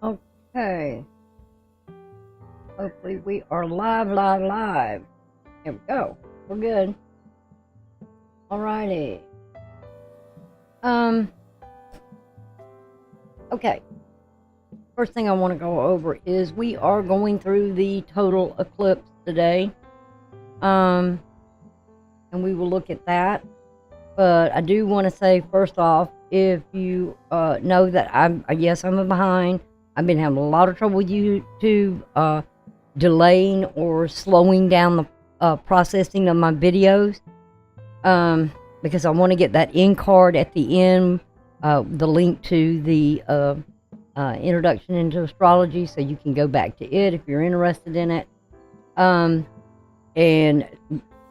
Okay. Hopefully we are live. Here we go. We're good. Alrighty. Okay. First thing I want to go over is we are going through the total eclipse today. And we will look at that. But I do want to say, first off, if you know that I'm behind. I've been having a lot of trouble with YouTube delaying or slowing down the processing of my videos because I want to get that end card at the end, the link to the introduction into astrology, so you can go back to it if you're interested in it, and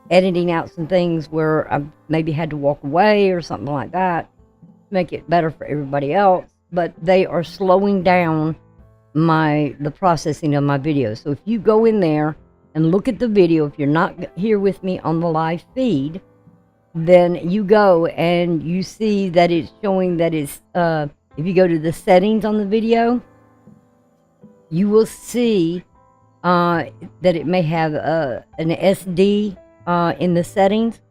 editing out some things where I maybe had to walk away or something like that to make it better for everybody else. But they are slowing down the processing of my videos. So if you go in there and look at the video, if you're not here with me on the live feed, then you go and you see that it's showing that it's if you go to the settings on the video, you will see that it may have an SD in the settings.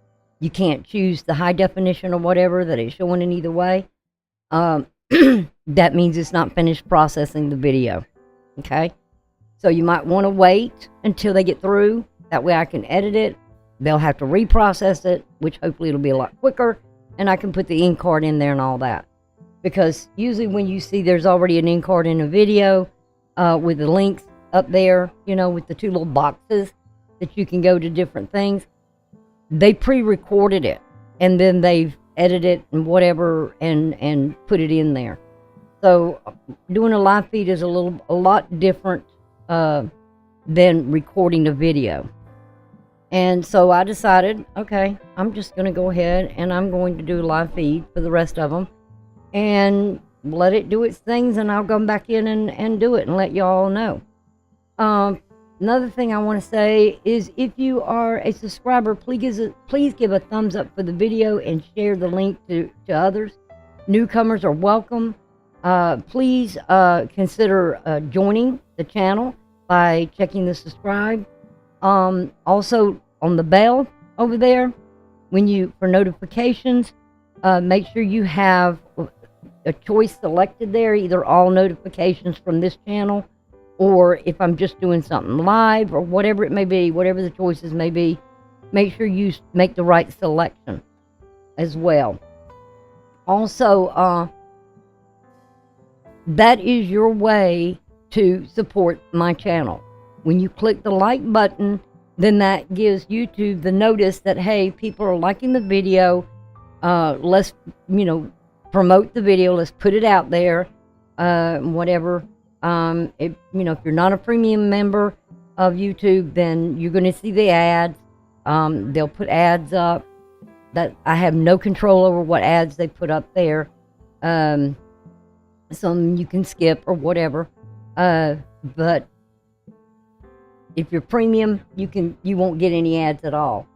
You can't choose the high definition or whatever that it's showing in either way. That means it's not finished processing the video. Okay, so you might want to wait until they get through. That way I can edit it. They'll have to reprocess it, which hopefully it'll be a lot quicker, and I can put the end card in there and all that. Because usually when you see there's already an end card in a video with the links up there, you know, with the two little boxes that you can go to different things, they pre-recorded it and then they've edited it and whatever and put it in there. So doing a live feed is a lot different than recording a video. And so I decided, okay, I'm just going to go ahead and I'm going to do a live feed for the rest of them and let it do its things, and I'll come back in and do it and let y'all know. Another thing I want to say is, if you are a subscriber, please give a thumbs up for the video and share the link to others. Newcomers are welcome. Please consider joining the channel by checking the subscribe. Also on the bell over there, for notifications, make sure you have a choice selected there, either all notifications from this channel, or if I'm just doing something live or whatever it may be, whatever the choices may be, make sure you make the right selection as well. Also, that is your way to support my channel. When you click the like button, then that gives YouTube the notice that, hey, people are liking the video. Let's, promote the video. Let's put it out there. Whatever. If you're not a premium member of YouTube, then you're going to see the ads. They'll put ads up that I have no control over what ads they put up there. Some you can skip or whatever. But if you're premium, you won't get any ads at all.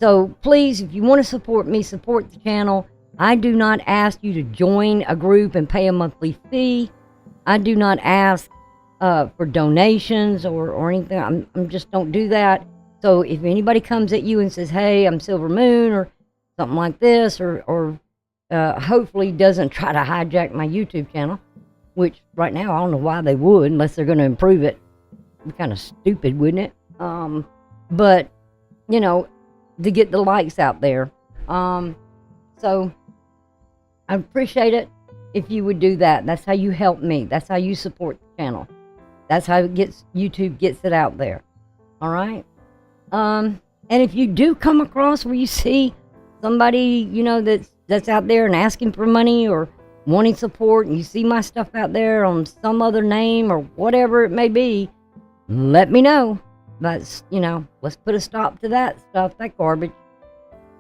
So please, if you want to support me, support the channel. I do not ask you to join a group and pay a monthly fee. I do not ask for donations or anything. I just don't do that. So if anybody comes at you and says, hey, I'm Silver Moon or something like this, or hopefully doesn't try to hijack my YouTube channel, which right now I don't know why they would, unless they're going to improve it. It'd be kind of stupid, wouldn't it? But, to get the likes out there. So I appreciate it if you would do that. That's how you help me. That's how you support the channel. That's how YouTube gets it out there. All right? And if you do come across where you see somebody, that's out there and asking for money or wanting support, and you see my stuff out there on some other name or whatever it may be, let me know. That's, let's put a stop to that stuff, that garbage.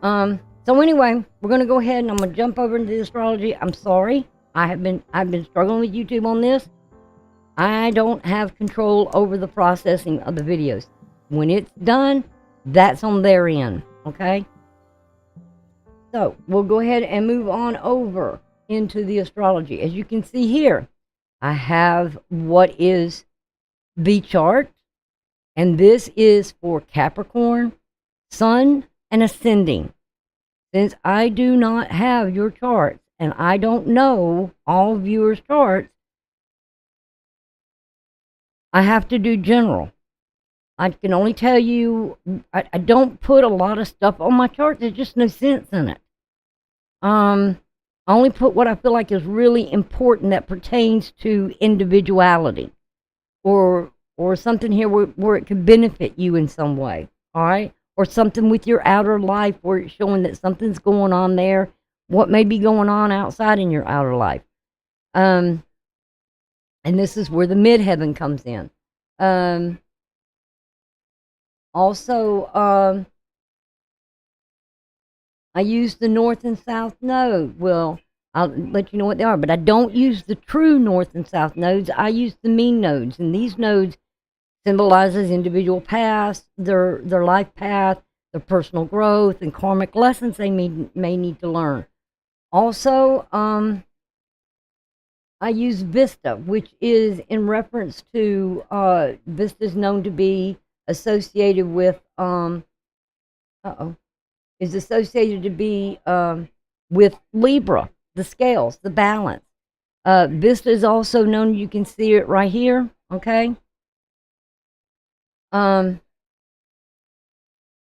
So anyway, we're going to go ahead and I'm going to jump over into the astrology. I'm sorry. I've been struggling with YouTube on this. I don't have control over the processing of the videos. When it's done, that's on their end. Okay? So we'll go ahead and move on over into the astrology. As you can see here, I have what is the chart, and this is for Capricorn, Sun, and Ascending. Since I do not have your charts, and I don't know all viewers' charts, I have to do general. I can only tell you, I don't put a lot of stuff on my chart. There's just no sense in it. I only put what I feel like is really important that pertains to individuality, or something here where it could benefit you in some way. All right, or something with your outer life where it's showing that something's going on there. What may be going on outside in your outer life. And this is where the midheaven comes in. Also, I use the north and south node. Well, I'll let you know what they are, but I don't use the true north and south nodes. I use the mean nodes, and these nodes symbolizes individual paths, their life path, their personal growth, and karmic lessons they may need to learn. Also, I use Vista, which is in reference to Vista is known to be associated with is associated to be with Libra, the scales, the balance. Vista is also known, you can see it right here, okay?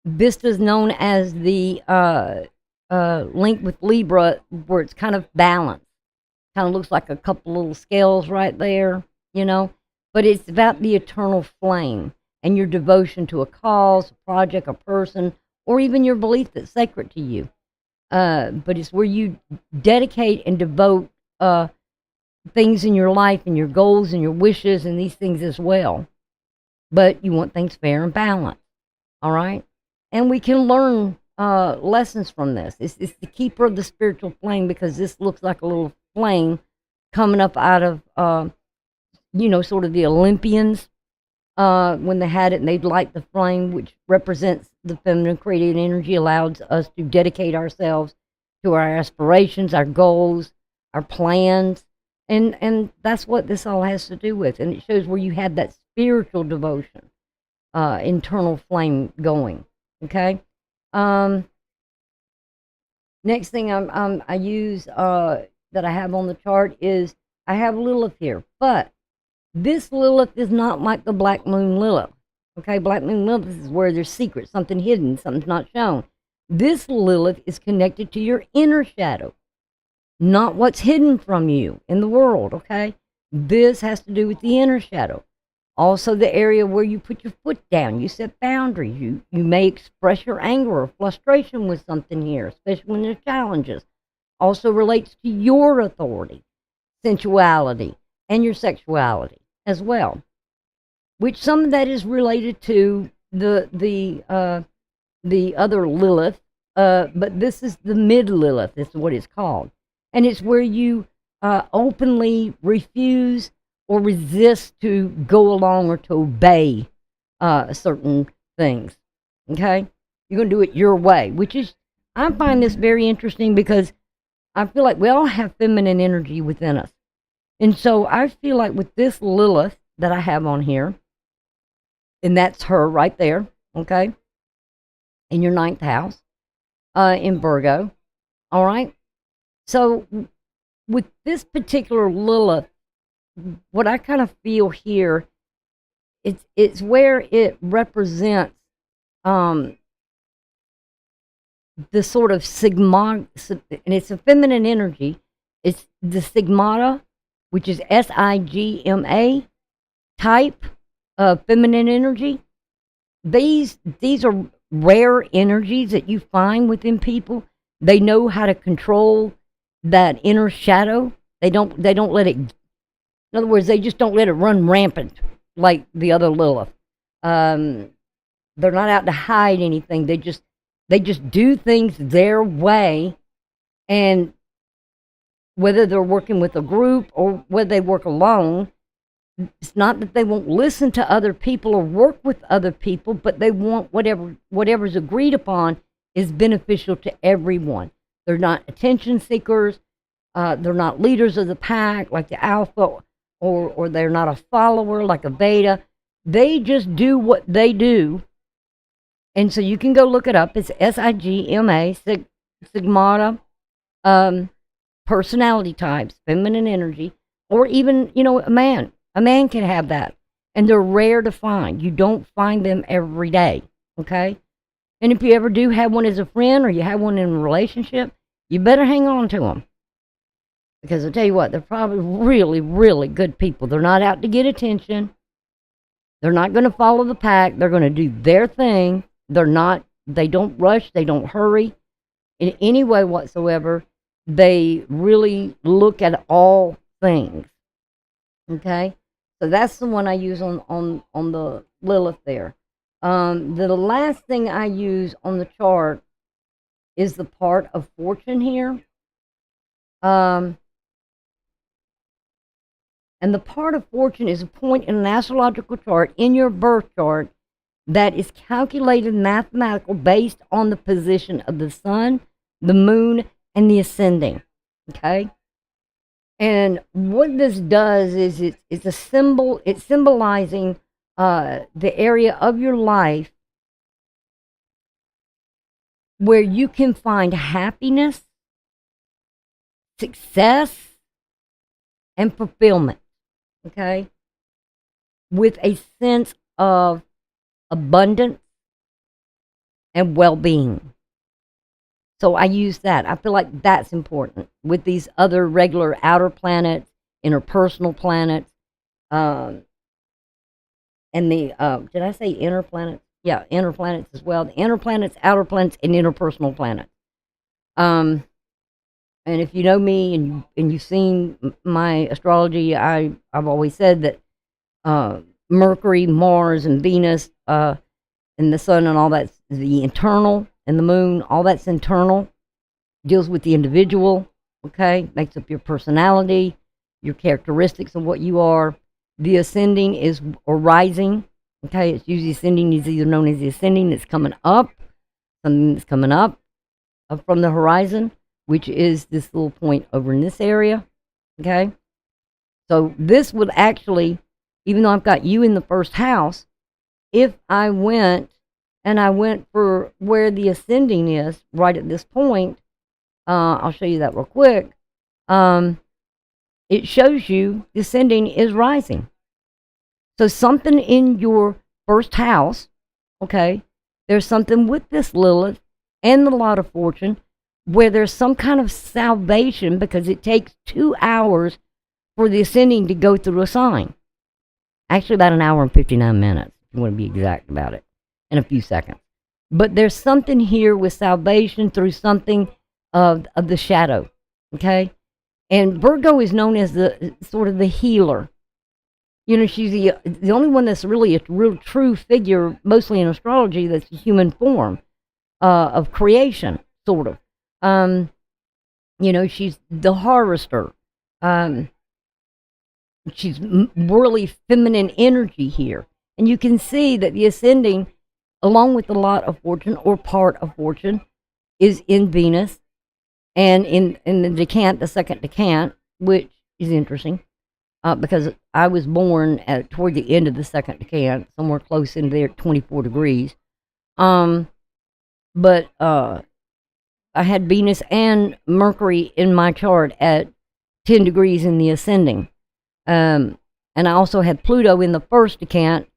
Vista is known as the link with Libra, where it's kind of balanced. Kind of looks like a couple little scales right there, you know? But it's about the eternal flame and your devotion to a cause, a project, a person, or even your belief that's sacred to you. But it's where you dedicate and devote things in your life and your goals and your wishes and these things as well. But you want things fair and balanced, all right? And we can learn lessons from this. It's the keeper of the spiritual flame, because this looks like a little flame coming up out of, sort of the Olympians when they had it and they'd light the flame, which represents the feminine creative energy, allows us to dedicate ourselves to our aspirations, our goals, our plans. And that's what this all has to do with. And it shows where you have that spiritual devotion, internal flame going. Okay. Next thing I use that I have on the chart is I have Lilith here, but this Lilith is not like the Black Moon Lilith. Okay, Black Moon Lilith is where there's secrets, something hidden, something's not shown. This Lilith is connected to your inner shadow, not what's hidden from you in the world. Okay, this has to do with the inner shadow. Also, the area where you put your foot down, you set boundaries. You may express your anger or frustration with something here, especially when there's challenges. Also relates to your authority, sensuality, and your sexuality as well. Which some of that is related to the other Lilith, but this is the mid Lilith. This is what it's called, and it's where you openly refuse or resist to go along or to obey certain things. Okay? You're going to do it your way, which is, I find this very interesting because I feel like we all have feminine energy within us. And so I feel like with this Lilith that I have on here, and that's her right there, okay, in your 9th house, in Virgo, all right? So with this particular Lilith, what I kind of feel here, it's where it represents the sort of sigma, and it's a feminine energy. It's the sigmata, which is SIGMA type of feminine energy. These are rare energies that you find within people. They know how to control that inner shadow. They don't let it. In other words, they just don't let it run rampant like the other Lilith. They're not out to hide anything. They just do things their way, and whether they're working with a group or whether they work alone, it's not that they won't listen to other people or work with other people, but they want whatever's agreed upon is beneficial to everyone. They're not attention seekers. They're not leaders of the pack like the alpha, or they're not a follower like a beta. They just do what they do. And so you can go look it up. It's SIGMA, Sigmata, personality types, feminine energy, or even, a man. A man can have that. And they're rare to find. You don't find them every day, okay? And if you ever do have one as a friend or you have one in a relationship, you better hang on to them. Because I'll tell you what, they're probably really, really good people. They're not out to get attention. They're not going to follow the pack. They're going to do their thing. They don't rush. They don't hurry in any way whatsoever. They really look at all things. Okay? So that's the one I use on the Lilith there. The last thing I use on the chart is the part of fortune here. And the part of fortune is a point in an astrological chart in your birth chart that is calculated mathematical based on the position of the sun, the moon, and the ascending. Okay? And what this does is it's a symbol, it's symbolizing the area of your life where you can find happiness, success, and fulfillment. Okay? With a sense of abundance and well-being. So I use that. I feel like that's important with these other regular outer planets, interpersonal planets, and the, did I say inner planets? Yeah, inner planets as well. The inner planets, outer planets, and interpersonal planets. And if you know me and you've seen my astrology, I've always said that Mercury, Mars, and Venus, and the sun and all that's the internal, and the moon, all that's internal, deals with the individual, okay? Makes up your personality, your characteristics of what you are. The ascending is, or rising, okay? It's usually ascending is either known as the ascending that's coming up, something that's coming up from the horizon, which is this little point over in this area, okay? So this would actually, even though I've got you in the first house, if I went for where the ascending is, right at this point, I'll show you that real quick, it shows you the ascending is rising. So something in your first house, okay, there's something with this Lilith and the lot of fortune where there's some kind of salvation, because it takes 2 hours for the ascending to go through a sign. Actually, about 1 hour and 59 minutes, if you want to be exact about it, in a few seconds. But there's something here with salvation through something of the shadow, okay? And Virgo is known as the sort of the healer. She's the only one that's really a real true figure, mostly in astrology, that's a human form of creation, sort of. She's the harvester. She's really feminine energy here. And you can see that the ascending, along with the lot of fortune, or part of fortune, is in Venus and in the decant, the second decant, which is interesting because I was born toward the end of the second decant, somewhere close in there, 24 degrees. But I had Venus and Mercury in my chart at 10 degrees in the ascending. And I also had Pluto in the first decant,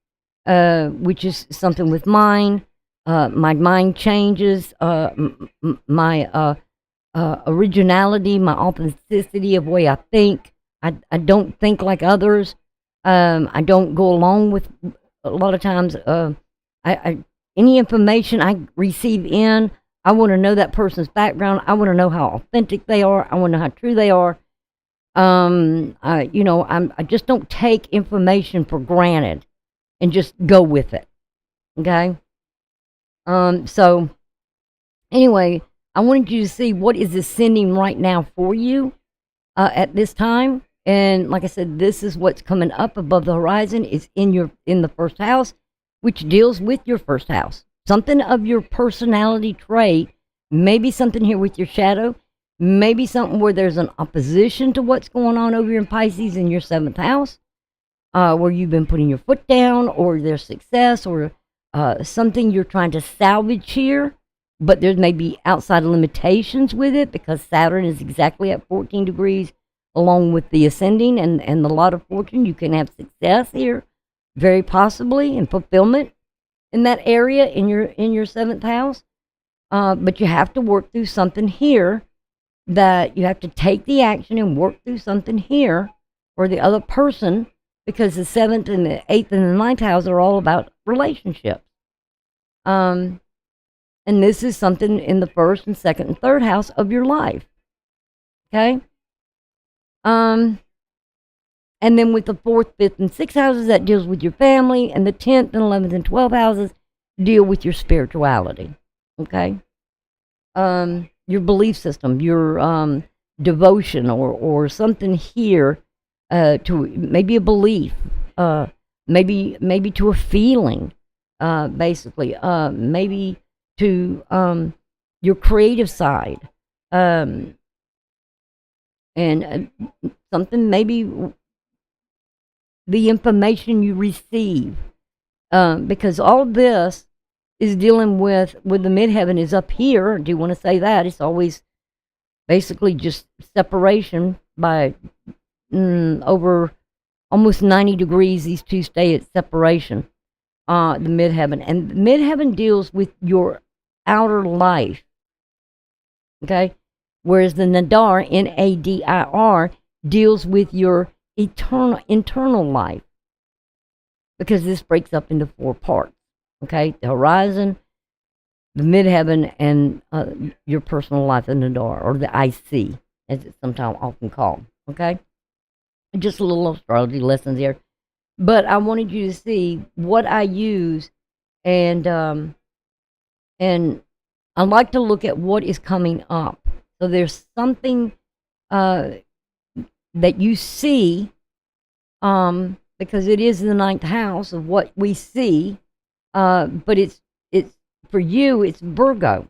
which is something with mind. My mind changes, my originality, my authenticity of the way I think. I don't think like others. I don't go along with, a lot of times, any information I receive in, I want to know that person's background. I want to know how authentic they are. I want to know how true they are. I just don't take information for granted and just go with it. Okay? So anyway, I wanted you to see what is ascending right now for you at this time. And like I said, this is what's coming up above the horizon. It's in the first house, which deals with your first house. Something of your personality trait, maybe something here with your shadow, Maybe something where there's an opposition to what's going on over here in Pisces in your 7th house, where you've been putting your foot down, or there's success, or something you're trying to salvage here, but there's maybe outside limitations with it because Saturn is exactly at 14 degrees along with the ascending and the lot of fortune. You can have success here, very possibly, and fulfillment in that area in your 7th house. But you have to work through something here, that you have to take the action and work through something here for the other person, because the 7th and the 8th and the 9th house are all about relationships. And this is something in the 1st and 2nd and 3rd house of your life. Okay? And then with the 4th, 5th, and 6th houses, that deals with your family, and the 10th and 11th and 12th houses deal with your spirituality. Okay? Your belief system, your devotion, or something here, to maybe a belief, maybe to a feeling, basically, maybe to your creative side, and something, maybe the information you receive, because all this is dealing with the midheaven is up here. Do you want to say that? It's always basically just separation by over almost 90 degrees. These two stay at separation, the midheaven. And the midheaven deals with your outer life, okay? Whereas the Nadir, Nadir, deals with your internal life, because this breaks up into 4 parts. Okay, the horizon, the midheaven, and your personal life, the Nadir, or the IC, as it's sometimes often called. Okay, just a little astrology lessons here, but I wanted you to see what I use, and I like to look at what is coming up. So there's something that you see, because it is the 9th house of what we see. But it's for you, it's Virgo.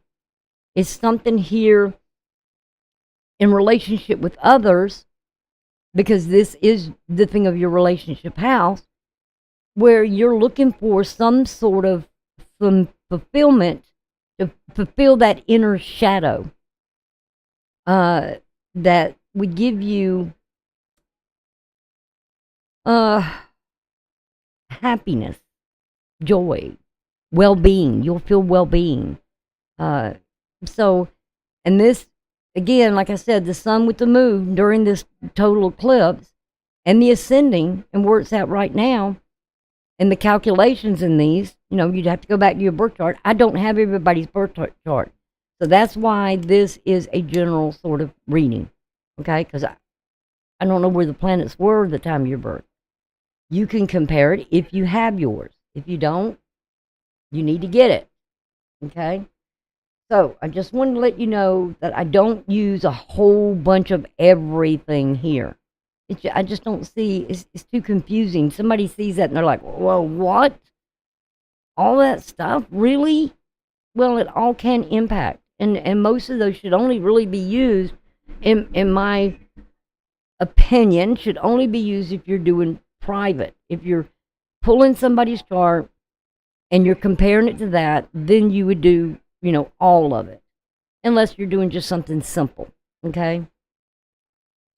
It's something here in relationship with others, because this is the thing of your relationship house, where you're looking for some sort of some fulfillment to fulfill that inner shadow, that would give you happiness, joy, well-being. You'll feel well-being. So, and this, again, like I said, the sun with the moon during this total eclipse, and the ascending, and where it's at right now, and the calculations in these, you'd have to go back to your birth chart. I don't have everybody's birth chart. So that's why this is a general sort of reading, okay? Because I don't know where the planets were at the time of your birth. You can compare it if you have yours. If you don't, you need to get it, okay? So I just wanted to let you know that I don't use a whole bunch of everything here. I just don't see, it's too confusing. Somebody sees that and they're like, well, what? All that stuff? Really? Well, it all can impact. And most of those should only really be used, in my opinion, should only be used if you're doing private. If you're pulling somebody's chart and you're comparing it to that, then you would do, all of it. Unless you're doing just something simple, okay?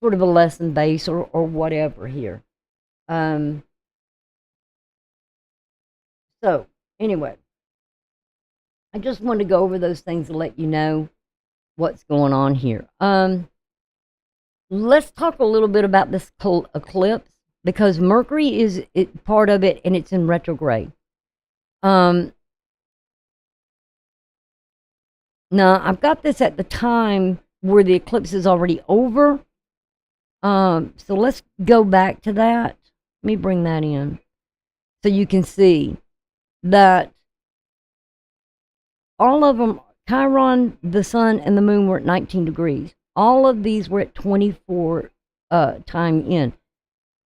Sort of a lesson base or whatever here. So, anyway, I just wanted to go over those things to let you know what's going on here. Let's talk a little bit about this eclipse, because Mercury is part of it, and it's in retrograde. Now, I've got this at the time where the eclipse is already over. So let's go back to that. Let me bring that in so you can see that all of them, Chiron, the sun, and the moon were at 19 degrees. All of these were at 24 time in.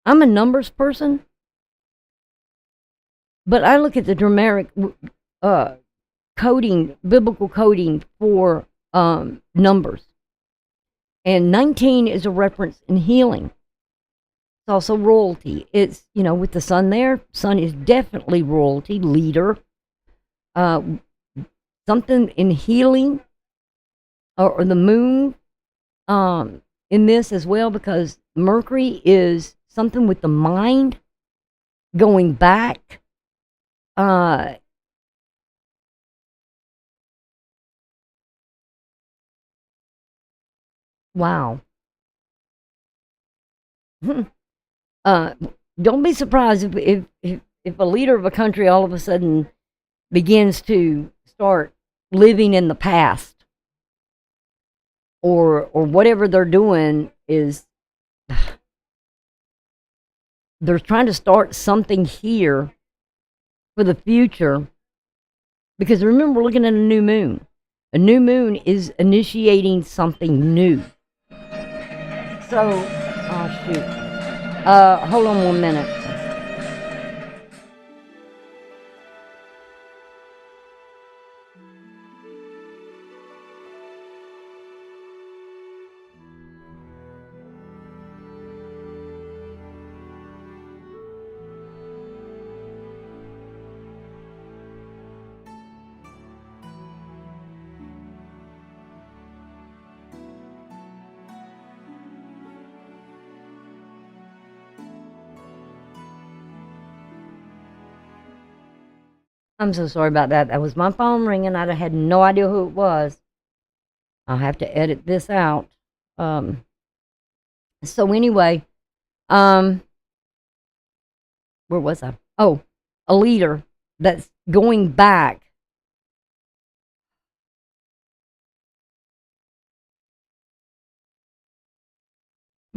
I'm a numbers person, but I look at the dramatic coding, biblical coding for numbers. And 19 is a reference in healing. It's also royalty. It's, with the sun there, sun is definitely royalty, leader. Something in healing, or the moon in this as well, because Mercury is something with the mind, going back. Wow. Don't be surprised if a leader of a country all of a sudden begins to start living in the past, or whatever they're doing is they're trying to start something here for the future. Because remember, we're looking at a new moon. A new moon is initiating something new. So, oh shoot. Hold on 1 minute. I'm so sorry about that. That was my phone ringing. I had no idea who it was. I'll have to edit this out. So anyway, where was I? Oh, a leader that's going back.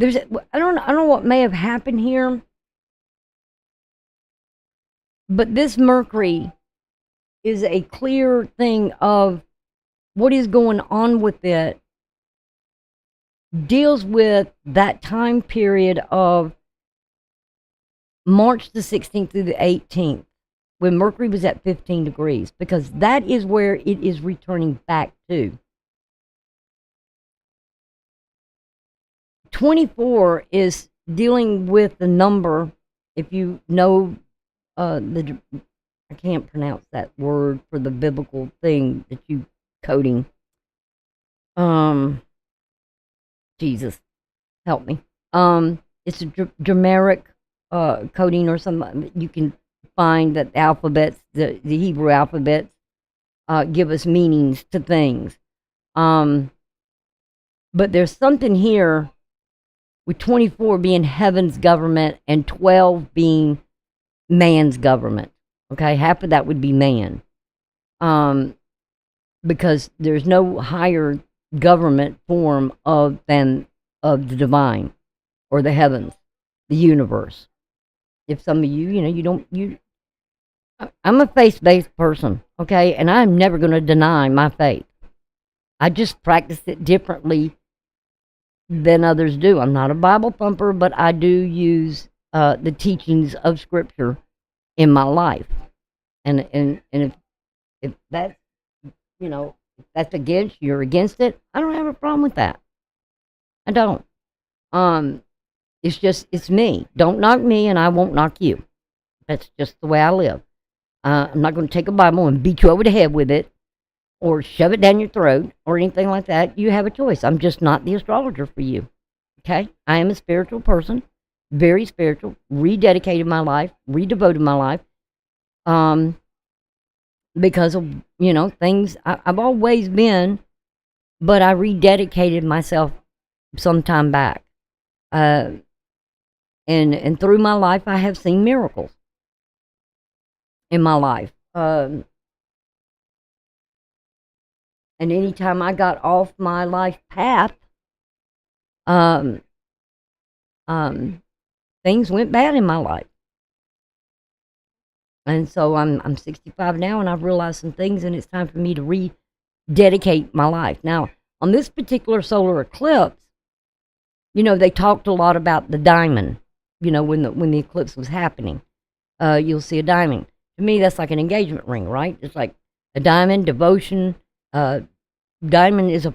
I don't know what may have happened here, but this Mercury is a clear thing of what is going on with it, deals with that time period of March the 16th through the 18th, when Mercury was at 15 degrees, because that is where it is returning back to. 24 is dealing with the number, if you know I can't pronounce that word for the biblical thing that you coding. Jesus, help me. It's a Drameric coding or something. You can find that alphabets, the Hebrew alphabets, give us meanings to things. But there's something here with 24 being heaven's government and 12 being man's government. Okay, half of that would be man. Because there's no higher government form than of the divine or the heavens, the universe. If some of I'm a faith-based person, okay, and I'm never going to deny my faith. I just practice it differently than others do. I'm not a Bible thumper, but I do use the teachings of Scripture in my life, and if that's if that's against, you're against it, I don't have a problem with that. I don't. It's me. Don't knock me, and I won't knock you. That's just the way I live. I'm not going to take a Bible and beat you over the head with it, or shove it down your throat, or anything like that. You have a choice. I'm just not the astrologer for you. Okay? I am a spiritual person, very spiritual, rededicated my life, redevoted my life, because of, things I've always been, but I rededicated myself some time back. And through my life, I have seen miracles in my life. And anytime I got off my life path, things went bad in my life. And so I'm 65 now, and I've realized some things, and it's time for me to rededicate my life. Now, on this particular solar eclipse, they talked a lot about the diamond. When the eclipse was happening, you'll see a diamond. To me, that's like an engagement ring, right? It's like a diamond, devotion. Diamond is a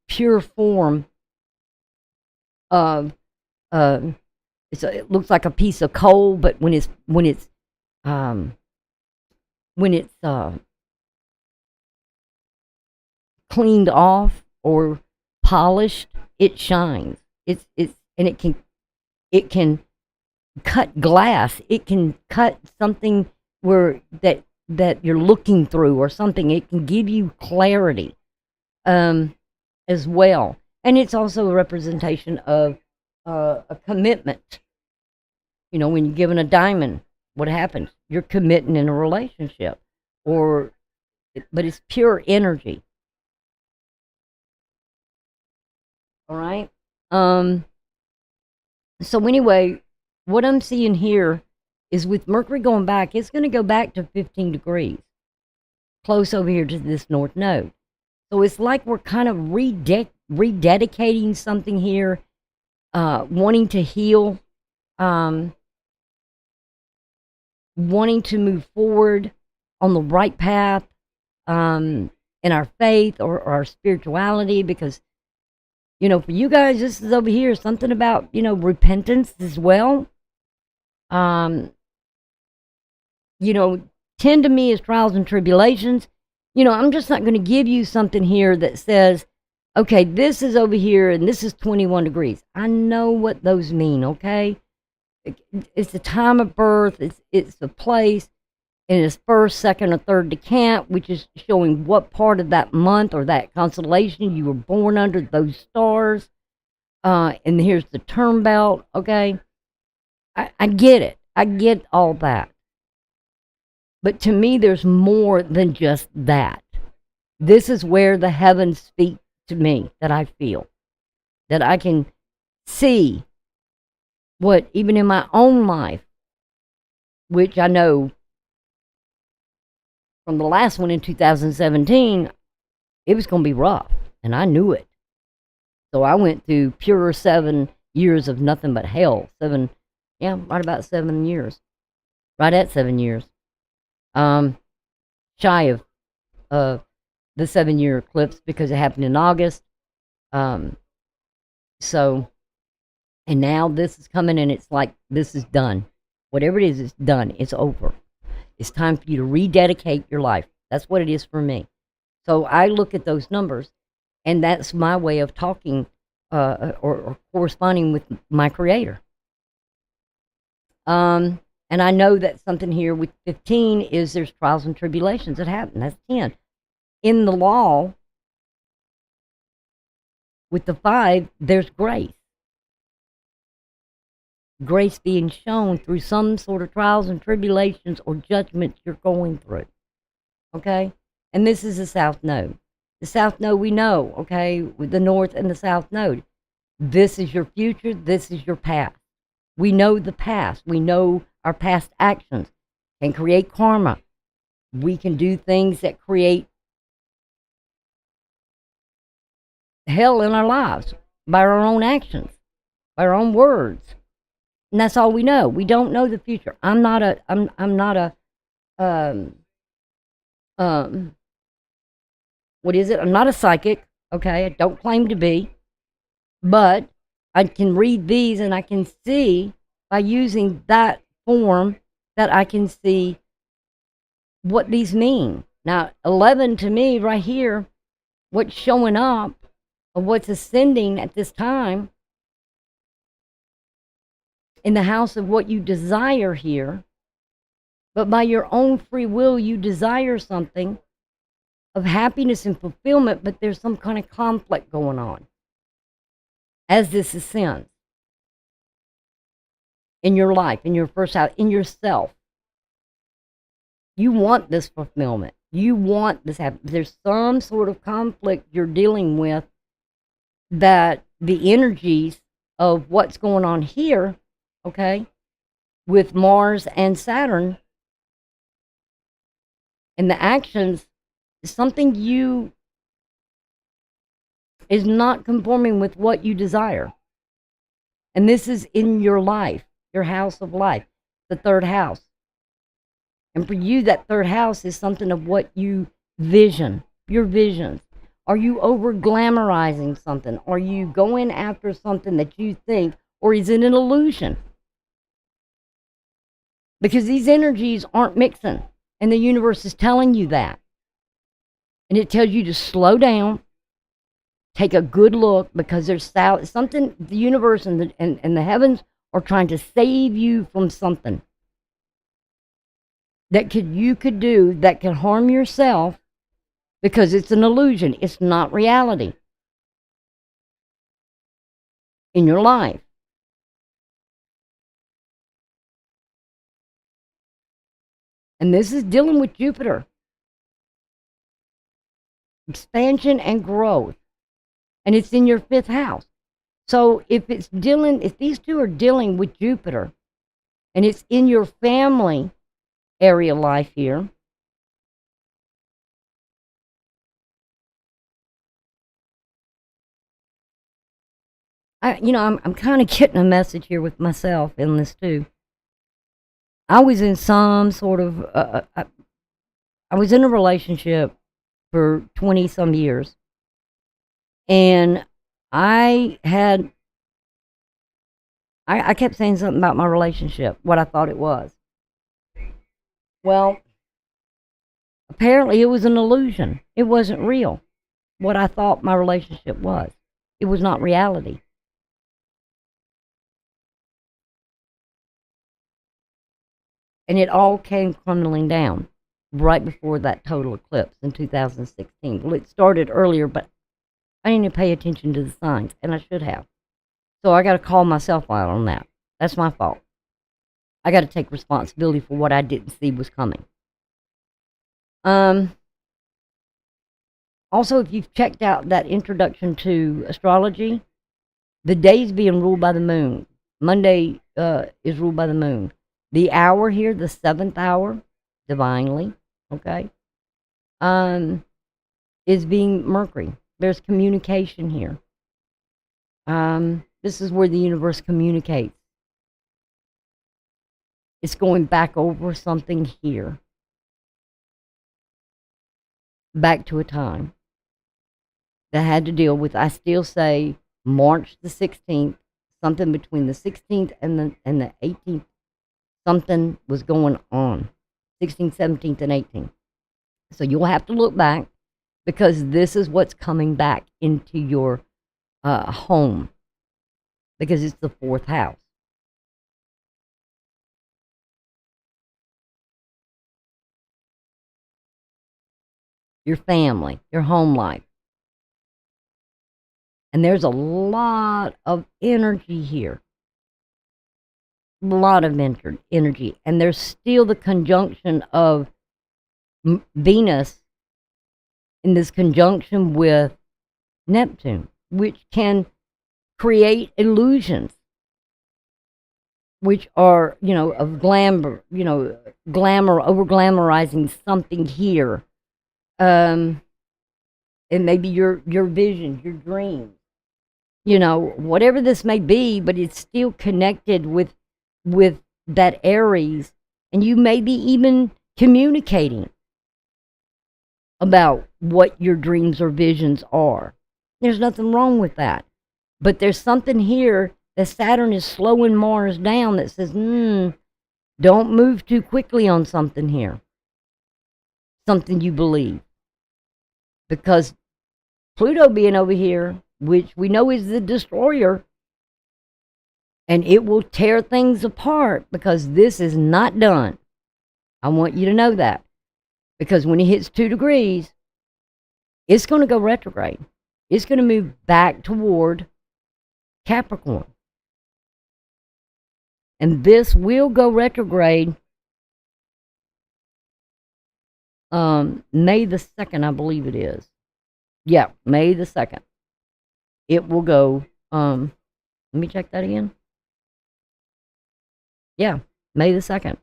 pure form of it looks like a piece of coal, but um, when it's cleaned off or polished, it shines. It's and it can cut glass. It can cut something where that you're looking through or something. It can give you clarity as well. And it's also a representation of a commitment. You know, when you're given a diamond, what happens? You're committing in a relationship, but it's pure energy. All right. So anyway, what I'm seeing here is with Mercury going back, it's going to go back to 15 degrees, close over here to this north node. So it's like we're kind of rededicating something here, wanting to heal, wanting to move forward on the right path in our faith or our spirituality, because, you know, for you guys, this is over here, something about, you know, repentance as well. You know, 10 to me is trials and tribulations. You know, I'm just not going to give you something here that says, okay, this is over here and this is 21 degrees. I know what those mean, okay? It's the time of birth, it's the place, and it's first, second, or third decant, which is showing what part of that month or that constellation you were born under, those stars. And here's the term belt, okay? I get it. I get all that. But to me, there's more than just that. This is where the heavens speak to me, that I feel, that I can see what, even in my own life, which I know from the last one in 2017, it was going to be rough, and I knew it. So I went through pure 7 years of nothing but hell. Right about 7 years. Right at 7 years. Shy of the 7-year eclipse, because it happened in August. So, and now this is coming, and it's like, this is done. Whatever it is, it's done. It's over. It's time for you to rededicate your life. That's what it is for me. So I look at those numbers, and that's my way of talking or corresponding with my creator. And I know that something here with 15 is there's trials and tribulations that happen. That's 10. In the law, with the 5, there's grace. Grace being shown through some sort of trials and tribulations or judgments you're going through. Okay? And this is the South Node. The South Node we know, okay, with the North and the South Node. This is your future. This is your past. We know the past. We know our past actions can create karma. We can do things that create hell in our lives by our own actions, by our own words. And that's all we know. We don't know the future. I'm not a what is it? I'm not a psychic, okay? I don't claim to be. But I can read these, and I can see by using that form that I can see what these mean. Now, 11 to me right here, what's showing up or what's ascending at this time in the house of what you desire here, but by your own free will, you desire something of happiness and fulfillment, but there's some kind of conflict going on as this ascends in your life, in your first house, in yourself. You want this fulfillment. You want this happen. There's some sort of conflict you're dealing with, that the energies of what's going on here, okay, with Mars and Saturn, and the actions, is something you is not conforming with what you desire. And this is in your life, your house of life, the third house. And for you, that third house is something of what you vision, your visions, Are you over glamorizing something? Are you going after something that you think, or is it an illusion? Because these energies aren't mixing, and the universe is telling you that. And it tells you to slow down, take a good look, because there's something, the universe and the heavens are trying to save you from something that you could do that can harm yourself, because it's an illusion. It's not reality in your life. And this is dealing with Jupiter. Expansion and growth. And it's in your 5th house. So if these two are dealing with Jupiter, and it's in your family area life here, I'm kind of getting a message here with myself in this too. I was in some sort of, I was in a relationship for 20 some years, and I kept saying something about my relationship, what I thought it was. Well, apparently it was an illusion. It wasn't real. What I thought my relationship was. It was not reality. And it all came crumbling down right before that total eclipse in 2016. Well, it started earlier, but I didn't pay attention to the signs, and I should have. So I got to call myself out on that. That's my fault. I got to take responsibility for what I didn't see was coming. Also, if you've checked out that introduction to astrology, the day's being ruled by the moon. Monday is ruled by the moon. The hour here, the 7th hour, divinely, okay, is being Mercury. There's communication here. This is where the universe communicates. It's going back over something here. Back to a time that had to deal with, I still say, March the 16th, something between the 16th and the 18th. Something was going on, 16th, 17th, and 18th. So you'll have to look back, because this is what's coming back into your home, because it's the 4th house. Your family, your home life. And there's a lot of energy here. A lot of energy. And there's still the conjunction of Venus in this conjunction with Neptune, which can create illusions, which are, of glamour, over glamorizing something here. And maybe your visions, your dreams, whatever this may be, but it's still connected with that Aries, and you may be even communicating about what your dreams or visions are. There's nothing wrong with that. But there's something here that Saturn is slowing Mars down that says, don't move too quickly on something here. Something you believe. Because Pluto being over here, which we know is the destroyer, and it will tear things apart, because this is not done. I want you to know that. Because when it hits 2 degrees, it's going to go retrograde. It's going to move back toward Capricorn. And this will go retrograde May the 2nd, I believe it is. Yeah, May the 2nd. It will go, let me check that again. Yeah, May the 2nd.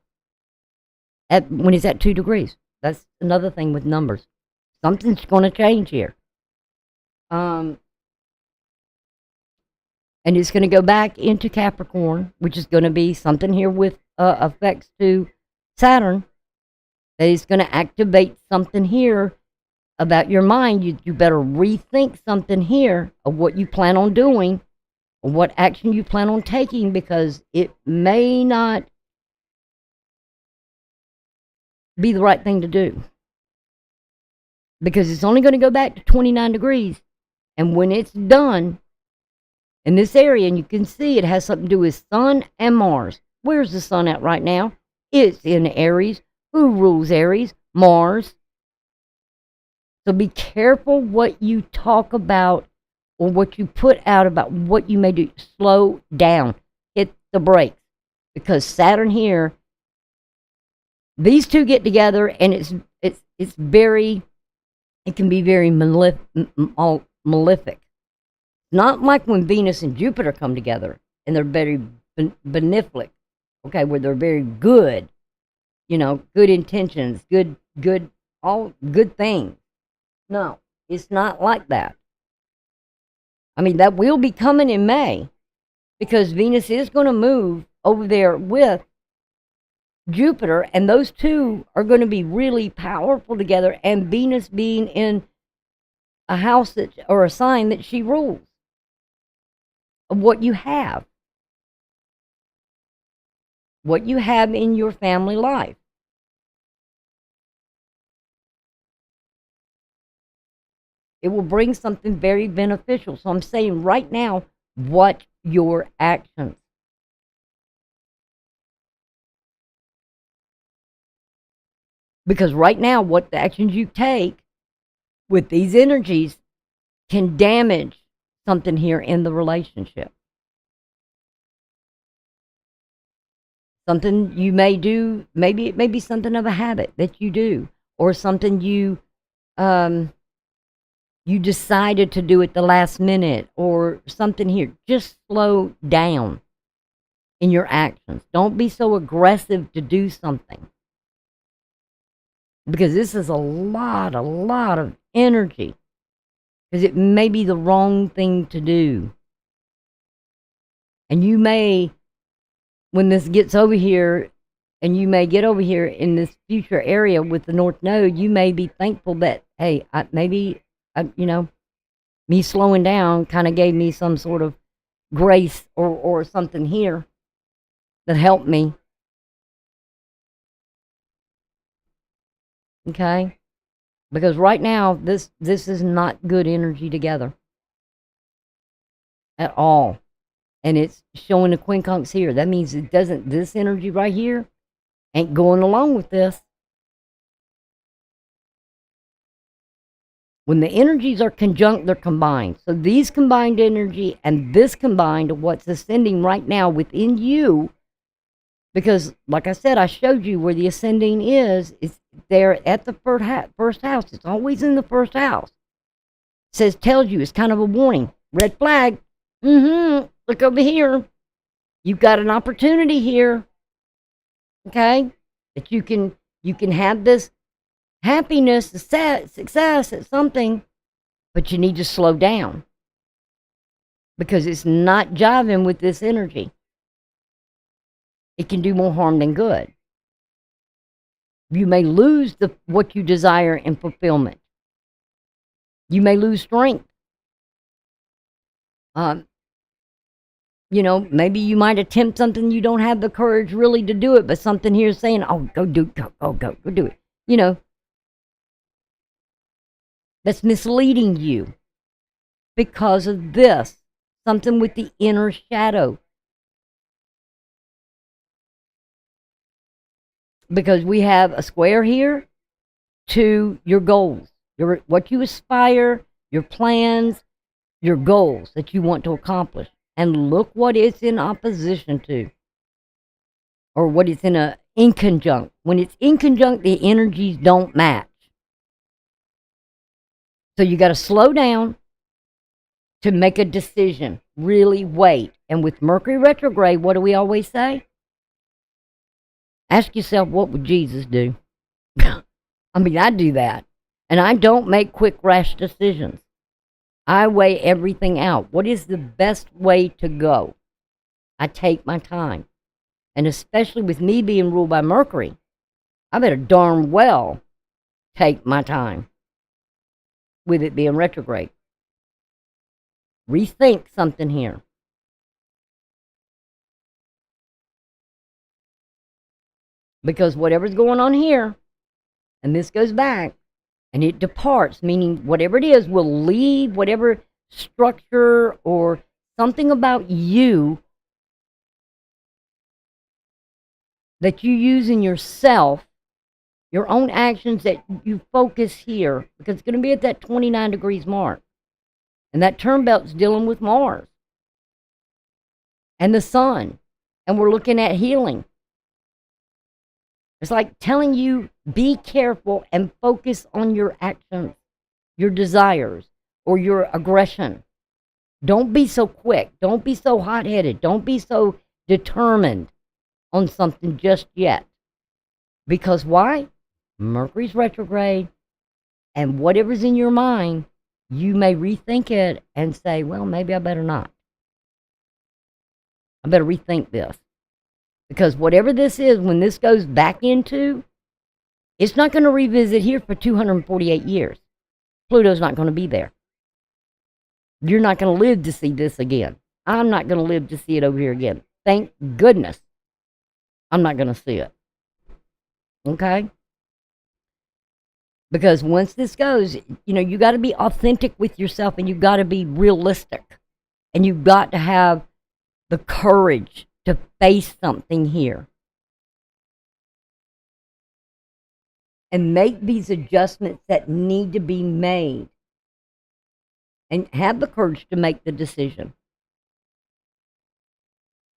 When it's at 2 degrees. That's another thing with numbers. Something's going to change here. And it's going to go back into Capricorn, which is going to be something here with effects to Saturn, that is going to activate something here about your mind, you better rethink something here of what you plan on doing, or what action you plan on taking, because it may not be the right thing to do. Because it's only going to go back to 29 degrees. And when it's done in this area, and you can see it has something to do with Sun and Mars. Where's the Sun at right now? It's in Aries. Who rules Aries? Mars. So be careful what you talk about or what you put out about what you may do. Slow down. Hit the brakes. Because Saturn here, these two get together, and it's very, it can be very malefic. Not like when Venus and Jupiter come together and they're very benefic, okay, where they're very good, good intentions, all good things. No, it's not like that. I mean, that will be coming in May, because Venus is going to move over there with Jupiter, and those two are going to be really powerful together, and Venus being in a house or a sign that she rules, of what you have in your family life. It will bring something very beneficial. So I'm saying right now, watch your actions. Because right now, what the actions you take with these energies can damage something here in the relationship. Something you may do, maybe it may be something of a habit that you do, or something you decided to do at the last minute, or something here. Just slow down in your actions. Don't be so aggressive to do something. Because this is a lot of energy. Because it may be the wrong thing to do. And you may, when this gets over here, and you may get over here in this future area with the North Node, you may be thankful that, hey, me slowing down kind of gave me some sort of grace or something here that helped me. Okay? Because right now, this is not good energy together. At all. And it's showing the quincunx here. That means this energy right here ain't going along with this. When the energies are conjunct, they're combined. So these combined energy and this combined, what's ascending right now within you, because like I said, I showed you where the ascending is. It's there at the first house. It's always in the first house. Tells you, it's kind of a warning. Red flag. Look over here. You've got an opportunity here. Okay? That you can have this happiness, success at something, but you need to slow down. Because it's not jiving with this energy. It can do more harm than good. You may lose what you desire in fulfillment. You may lose strength. Maybe you might attempt something, you don't have the courage really to do it, but something here is saying, oh, go do it. That's misleading you because of this. Something with the inner shadow. Because we have a square here to your goals, what you aspire, your plans, your goals that you want to accomplish. And look what it's in opposition to, or what it's in conjunct. When it's in conjunct, the energies don't match. So you got to slow down to make a decision. Really wait. And with Mercury retrograde, what do we always say? Ask yourself, what would Jesus do? I mean, I do that. And I don't make quick, rash decisions. I weigh everything out. What is the best way to go? I take my time. And especially with me being ruled by Mercury, I better darn well take my time. with it being retrograde. Rethink something here. Because whatever's going on here, and this goes back, and it departs, meaning whatever it is will leave, whatever structure or something about you that you use in yourself, your own actions that you focus here, because it's going to be at that 29 degrees mark. And that term belt's dealing with Mars and the sun. And we're looking at healing. It's like telling you, be careful and focus on your actions, your desires, or your aggression. Don't be so quick. Don't be so hot-headed. Don't be so determined on something just yet. Because why? Mercury's retrograde, and whatever's in your mind, you may rethink it and say, well, maybe I better not. I better rethink this. Because whatever this is, when this goes back into, it's not going to revisit here for 248 years. Pluto's not going to be there. You're not going to live to see this again. I'm not going to live to see it over here again. Thank goodness I'm not going to see it. Okay? Because once this goes, you got to be authentic with yourself, and you got to be realistic. And you've got to have the courage to face something here. And make these adjustments that need to be made. And have the courage to make the decision.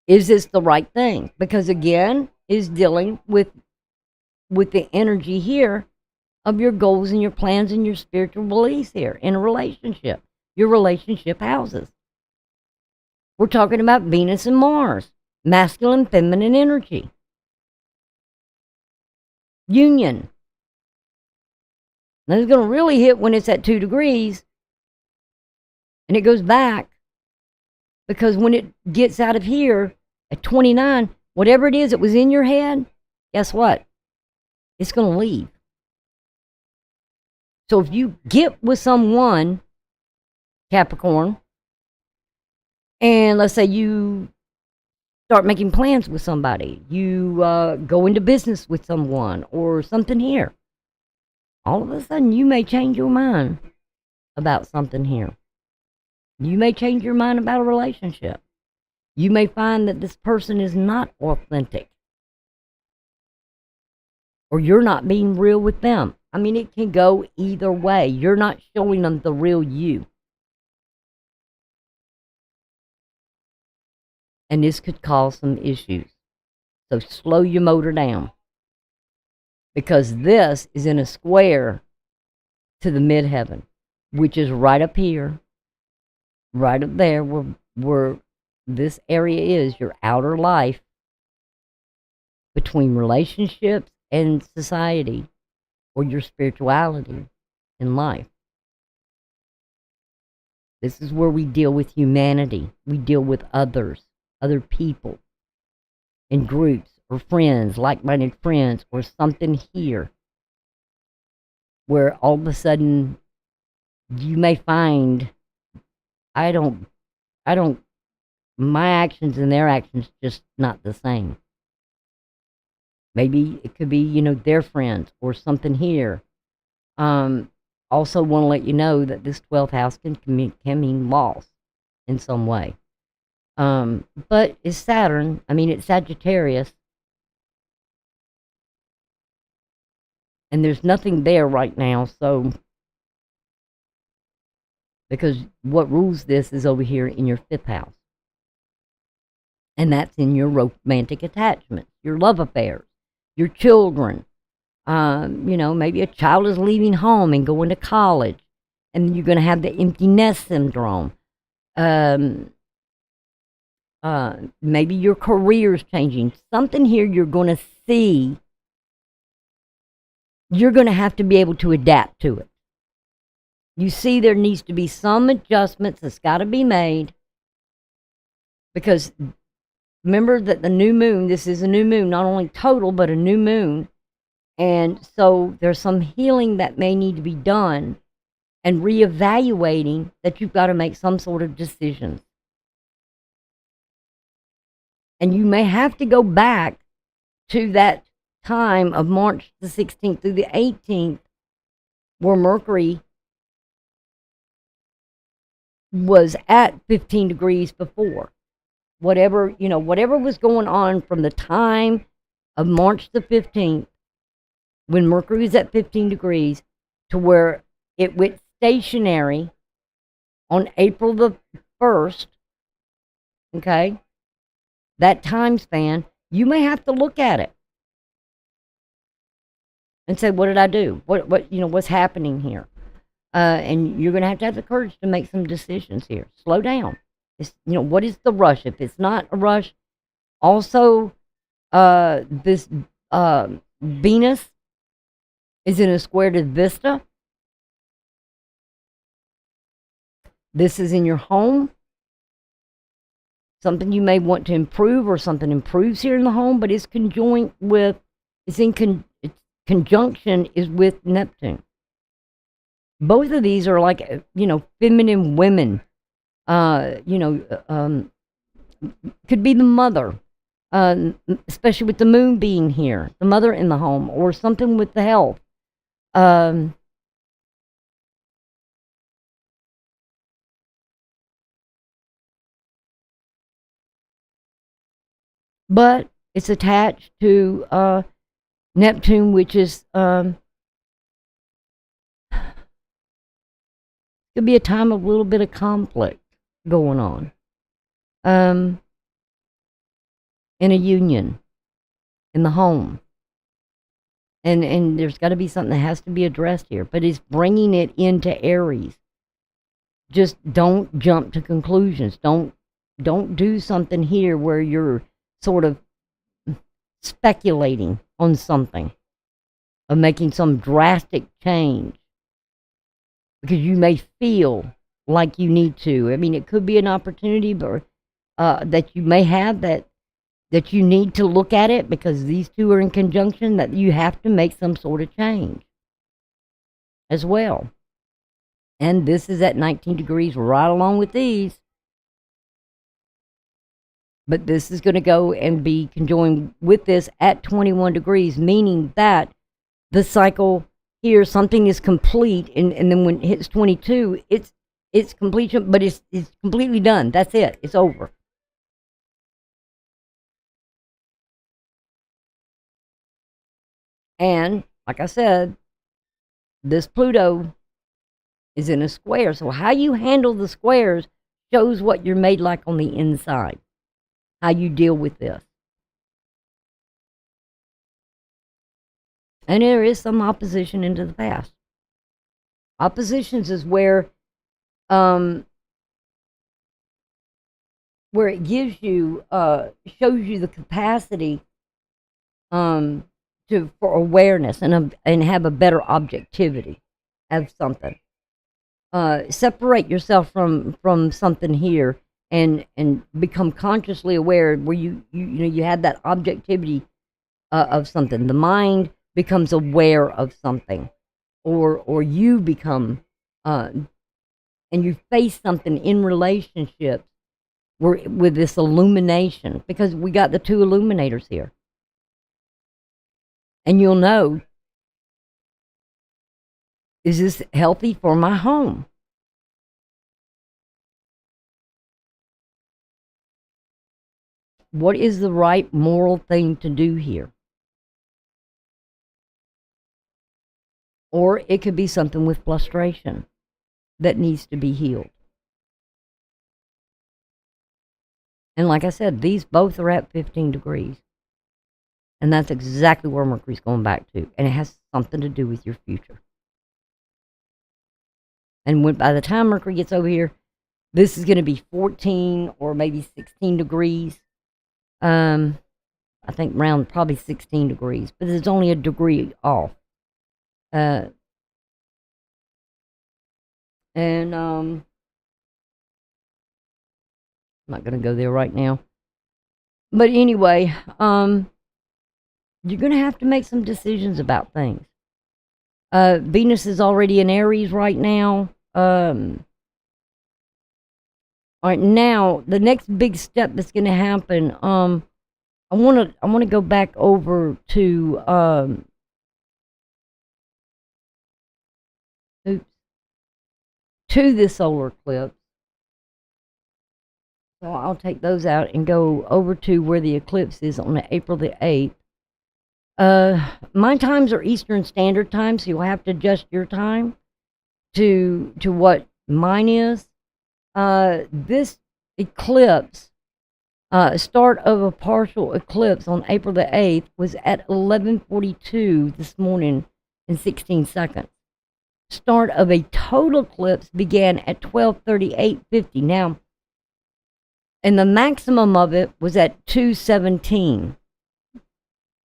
Is this the right thing? Because again, is dealing with the energy here of your goals and your plans and your spiritual beliefs here in a relationship. Your relationship houses. We're talking about Venus and Mars. Masculine, feminine energy. Union. Now it's going to really hit when it's at 2 degrees. And it goes back. Because when it gets out of here at 29, whatever it is that was in your head, guess what? It's going to leave. So if you get with someone, Capricorn, and let's say you start making plans with somebody, you go into business with someone or something here, all of a sudden you may change your mind about something here. You may change your mind about a relationship. You may find that this person is not authentic. Or you're not being real with them. I mean, it can go either way. You're not showing them the real you. And this could cause some issues. So slow your motor down. Because this is in a square to the midheaven, which is right up here, right up there where this area is, your outer life, between relationships and society, or your spirituality in life. This is where we deal with humanity. We deal with others, other people, in groups, or friends, like-minded friends, or something here, where all of a sudden you may find, my actions and their actions just not the same. Maybe it could be, their friends or something here. Also want to let you know that this 12th house can mean loss in some way. But it's Saturn. It's Sagittarius. And there's nothing there right now, so. Because what rules this is over here in your 5th house. And that's in your romantic attachments, your love affairs, your children. Maybe a child is leaving home and going to college, and you're going to have the empty nest syndrome. Maybe your career's changing. Something here you're going to see. You're going to have to be able to adapt to it. You see, there needs to be some adjustments that's got to be made. Because remember that the new moon, this is a new moon, not only total, but a new moon. And so there's some healing that may need to be done. and reevaluating that you've got to make some sort of decisions. And you may have to go back to that time of March the 16th through the 18th, where Mercury was at 15 degrees before. Whatever was going on from the time of March the 15th, when Mercury was at 15 degrees, to where it went stationary on April the 1st, okay? That time span, you may have to look at it and say, what did I do? What's happening here? And you're going to have the courage to make some decisions here. Slow down. What is the rush? If it's not a rush, also, this Venus is in a square to Vesta. This is in your home. Something you may want to improve, or something improves here in the home, but it's conjunction is with Neptune. Both of these are like, feminine women. Could be the mother, especially with the moon being here, the mother in the home, or something with the health. But it's attached to Neptune, which is could be a time of a little bit of conflict going on in a union, in the home. And there's got to be something that has to be addressed here, but it's bringing it into Aries. Just don't jump to conclusions. Don't do something here where you're sort of speculating on something, of making some drastic change, because you may feel like you need to. I mean, it could be an opportunity, but that you may have that you need to look at it, because these two are in conjunction, that you have to make some sort of change as well. And this is at 19 degrees right along with these. But this is going to go and be conjoined with this at 21 degrees, meaning that the cycle here, something is complete, and then when it hits 22, it's completion, but it's completely done. That's it. It's over. And like I said, this Pluto is in a square, so how you handle the squares shows what you're made like on the inside. How you deal with this. And there is some opposition into the past. Oppositions is where it gives you, shows you the capacity for awareness and have a better objectivity of something. Separate yourself from something here and become consciously aware, where you have that objectivity of something. The mind becomes aware of something, or you become and you face something in relationships with this illumination, because we got the two illuminators here. And you'll know, is this healthy for my home? What is the right moral thing to do here? Or it could be something with frustration that needs to be healed. And like I said, these both are at 15 degrees. And that's exactly where Mercury's going back to. And it has something to do with your future. And by the time Mercury gets over here, this is going to be 14 or maybe 16 degrees. I think around probably 16 degrees. But it's only a degree off. I'm not going to go there right now. But anyway, you're going to have to make some decisions about things. Venus is already in Aries right now. All right, now the next big step that's going to happen. I want to go back over to oops, to the solar eclipse. So I'll take those out and go over to where the eclipse is on April the 8th. My times are Eastern Standard Time, so you'll have to adjust your time to what mine is. This eclipse, start of a partial eclipse on April the 8th was at 11:42 this morning in 16 seconds. Start of a total eclipse began at 12:38:50. Now, and the maximum of it was at 2:17.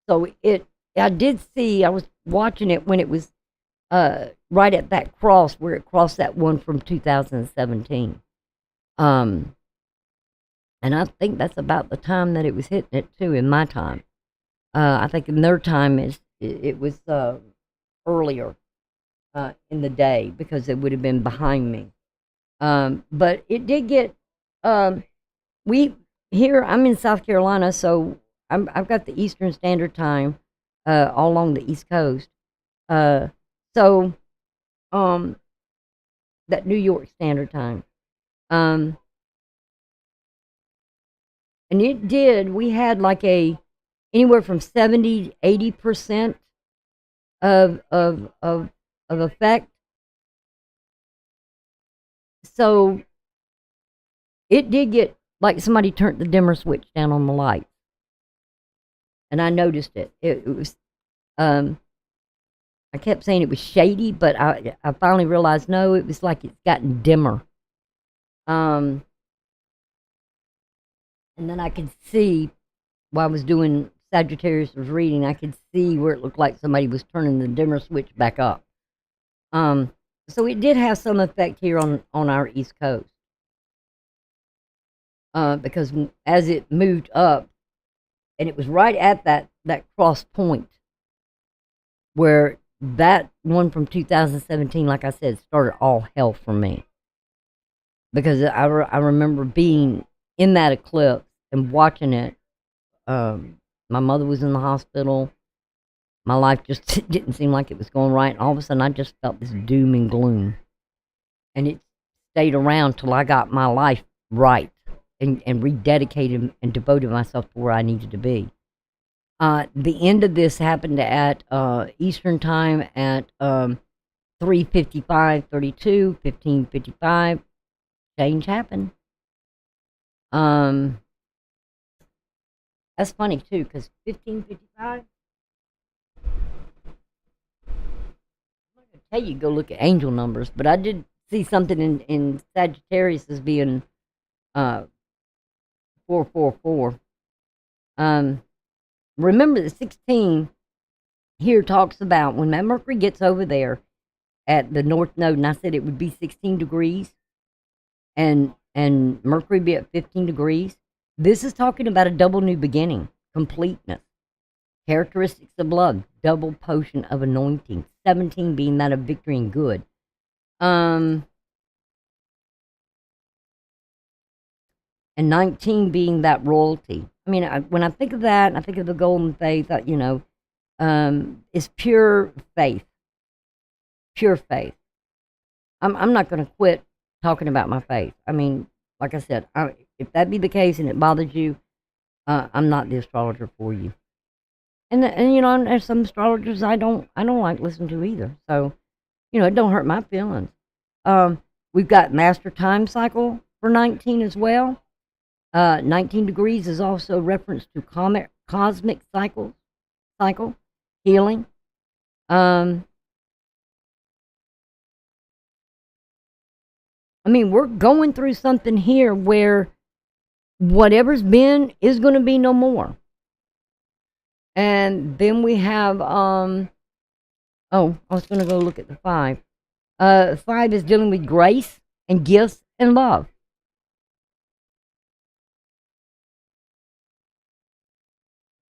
So I did see, I was watching it when it was right at that cross where it crossed that one from 2017. And I think that's about the time that it was hitting it too in my time. I think in their time it was earlier in the day because it would have been behind me. But it did get, I'm in South Carolina, so I've got the Eastern Standard Time all along the East Coast. So that New York Standard Time. And we had like anywhere from 70 to 80% of effect. So it did get like somebody turned the dimmer switch down on the light. And I noticed it. It was, I kept saying it was shady, but I finally realized, no, it was like it's gotten dimmer. And then I could see, while I was doing Sagittarius was reading, I could see where it looked like somebody was turning the dimmer switch back up. So it did have some effect here on our East Coast. Because as it moved up, and it was right at that cross point where that one from 2017, like I said, started all hell for me. Because I remember being in that eclipse and watching it. My mother was in the hospital. My life just didn't seem like it was going right. And all of a sudden, I just felt this doom and gloom. And it stayed around till I got my life right and rededicated and devoted myself to where I needed to be. The end of this happened at Eastern Time at 3:55:32, 15:55. Change happened. That's funny too, because 15:55. I'm not gonna tell you go look at angel numbers, but I did see something in Sagittarius as being 444. Remember the 16 here talks about when that Mercury gets over there at the North Node, and I said it would be 16 degrees, and Mercury be at 15 degrees. This is talking about a double new beginning, completeness, characteristics of love, double potion of anointing. 17 being that of victory and good. And 19 being that royalty. I mean, when I think of that, and I think of the golden faith, it's pure faith. Pure faith. I'm not going to quit talking about my faith. I mean, like I said, if that be the case and it bothers you, I'm not the astrologer for you. And there's some astrologers I don't like listening to either. So, it don't hurt my feelings. We've got master time cycle for 19 as well. 19 degrees is also a reference to cosmic cycle, healing. We're going through something here where whatever's been is going to be no more. And then we have, I was going to go look at the 5. 5 is dealing with grace and gifts and love.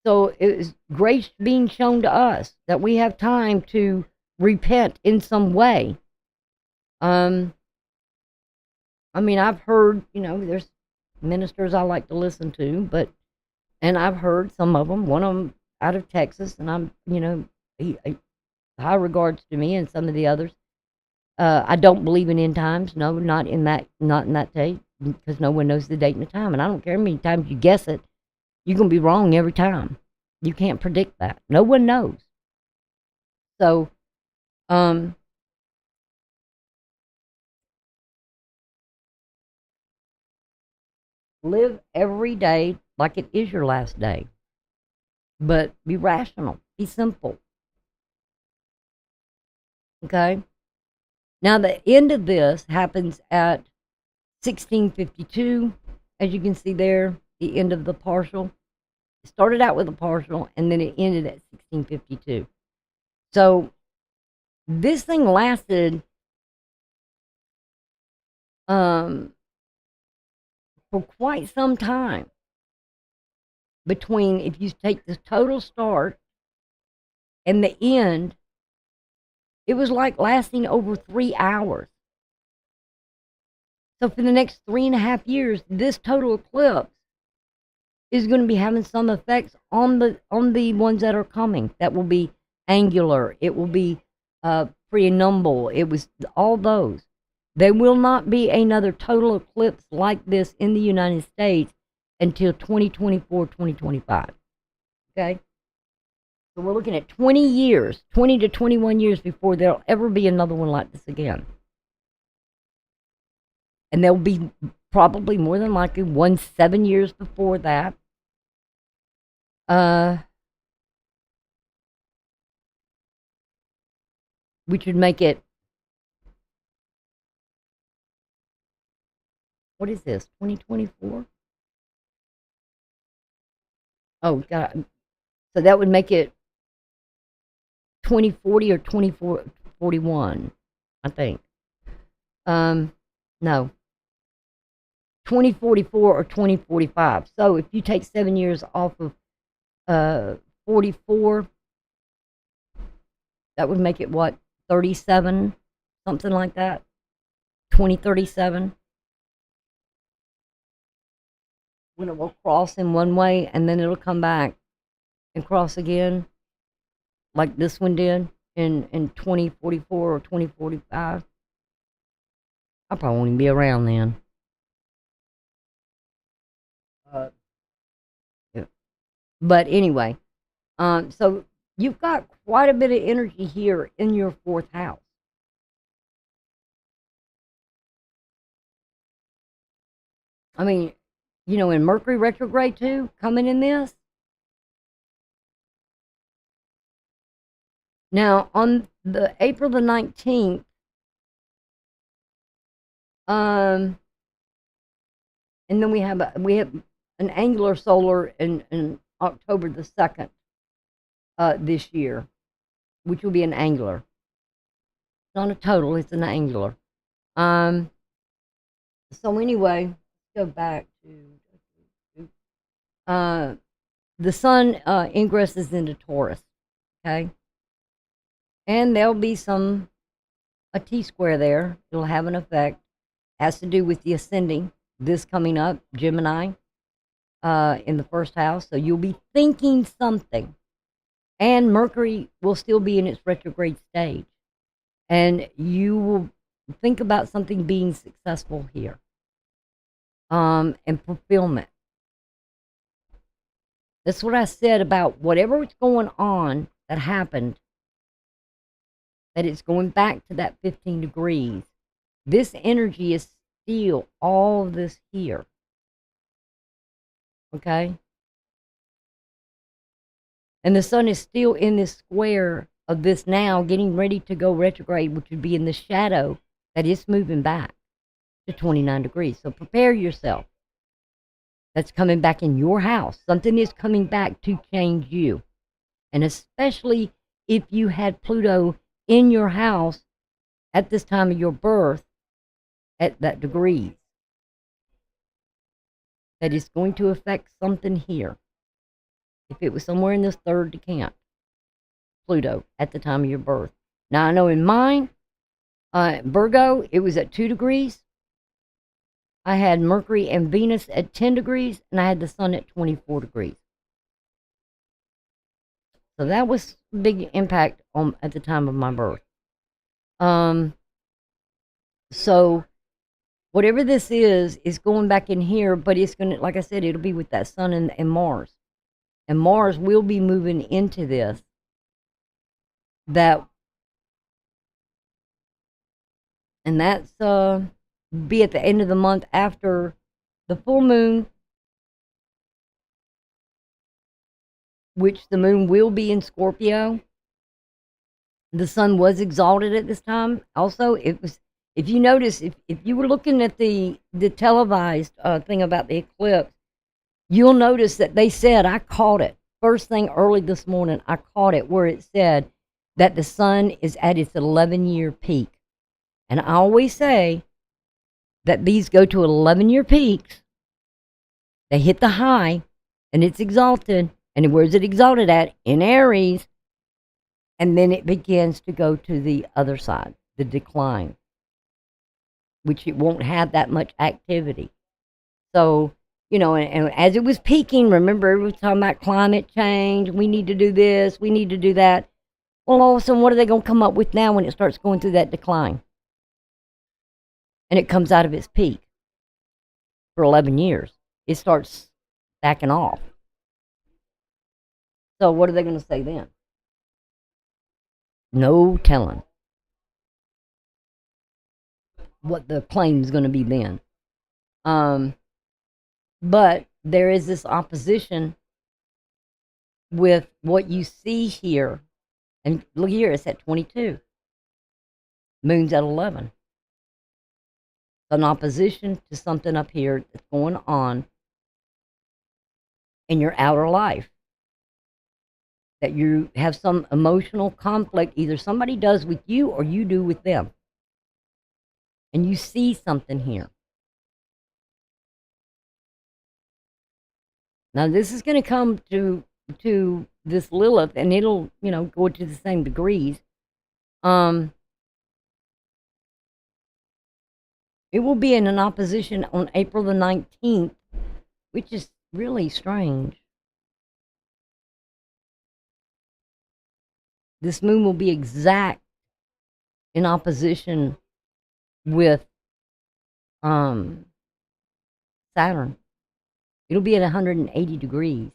So it is grace being shown to us that we have time to repent in some way. I mean, I've heard, there's ministers I like to listen to, and I've heard some of them, one of them out of Texas, and he high regards to me and some of the others. I don't believe in end times. No, not in that date, because no one knows the date and the time. And I don't care how many times you guess it, you're going to be wrong every time. You can't predict that. No one knows. So, live every day like it is your last day. But be rational. Be simple. Okay? Now, the end of this happens at 1652. As you can see there, the end of the partial. It started out with a partial, and then it ended at 1652. So, this thing lasted for quite some time. Between, if you take the total start and the end, it was like lasting over 3 hours. So for the next 3.5 years, this total eclipse is going to be having some effects on the ones that are coming. That will be angular. It will be prenumbal. It was all those. There will not be another total eclipse like this in the United States until 2024, 2025. Okay? So we're looking at 20 years, 20 to 21 years before there'll ever be another one like this again. And there'll be probably more than likely one 7 years before that. Which would make it, what is this, 2024? Oh, God. So that would make it 2040 or 2041, I think. No. 2044 or 2045. So if you take 7 years off of 44, that would make it what, 37, something like that. 2037. When it will cross in one way and then it'll come back and cross again, like this one did in 2044 or 2045. I probably won't even be around then. Yeah. But anyway, so you've got quite a bit of energy here in your fourth house. I mean, in Mercury retrograde too, coming in this. Now, on the April the 19th, and then we have an angular solar in October the 2nd this year, which will be an angular. It's not a total, it's an angular. So anyway, let's go back to the sun ingresses into Taurus, okay? And there'll be a T-square there. It'll have an effect. Has to do with the ascending, this coming up, Gemini, in the first house. So you'll be thinking something. And Mercury will still be in its retrograde stage. And you will think about something being successful here. And fulfillment. That's what I said about whatever was going on that happened, that it's going back to that 15 degrees. This energy is still all this here. Okay? And the sun is still in this square of this now, getting ready to go retrograde, which would be in the shadow that is moving back to 29 degrees. So prepare yourself. That's coming back in your house. Something is coming back to change you. And especially if you had Pluto in your house at this time of your birth, at that degree, that is going to affect something here. If it was somewhere in this third decant, Pluto, at the time of your birth. Now, I know in mine, Virgo, it was at 2 degrees. I had Mercury and Venus at 10 degrees, and I had the Sun at 24 degrees. So that was a big impact at the time of my birth. So whatever this is going back in here, but it's going to, like I said, it'll be with that Sun and Mars. And Mars will be moving into this. And that's be at the end of the month after the full moon, which the moon will be in Scorpio. The Sun was exalted at this time. Also, it was, if you notice, if you were looking at the televised thing about the eclipse, you'll notice that they said, I caught it first thing early this morning, I caught it where it said that the Sun is at its 11-year peak. And I always say that these go to 11-year peaks. They hit the high, and it's exalted. And where's it exalted at? In Aries. And then it begins to go to the other side, the decline, which it won't have that much activity. So, you know, and as it was peaking, remember, everyone was talking about climate change. We need to do this. We need to do that. Well, all of a sudden, what are they going to come up with now when it starts going through that decline? And it comes out of its peak for 11 years. It starts backing off. So what are they going to say then? No telling what the claim is going to be then. But there is this opposition with what you see here. And look here, it's at 22. Moon's at 11. An opposition to something up here that's going on in your outer life. That you have some emotional conflict, either somebody does with you or you do with them. And you see something here. Now this is going to come to this Lilith, and it'll, you know, go to the same degrees. It will be in an opposition on April the 19th, which is really strange. This moon will be exact in opposition with Saturn. It'll be at 180 degrees.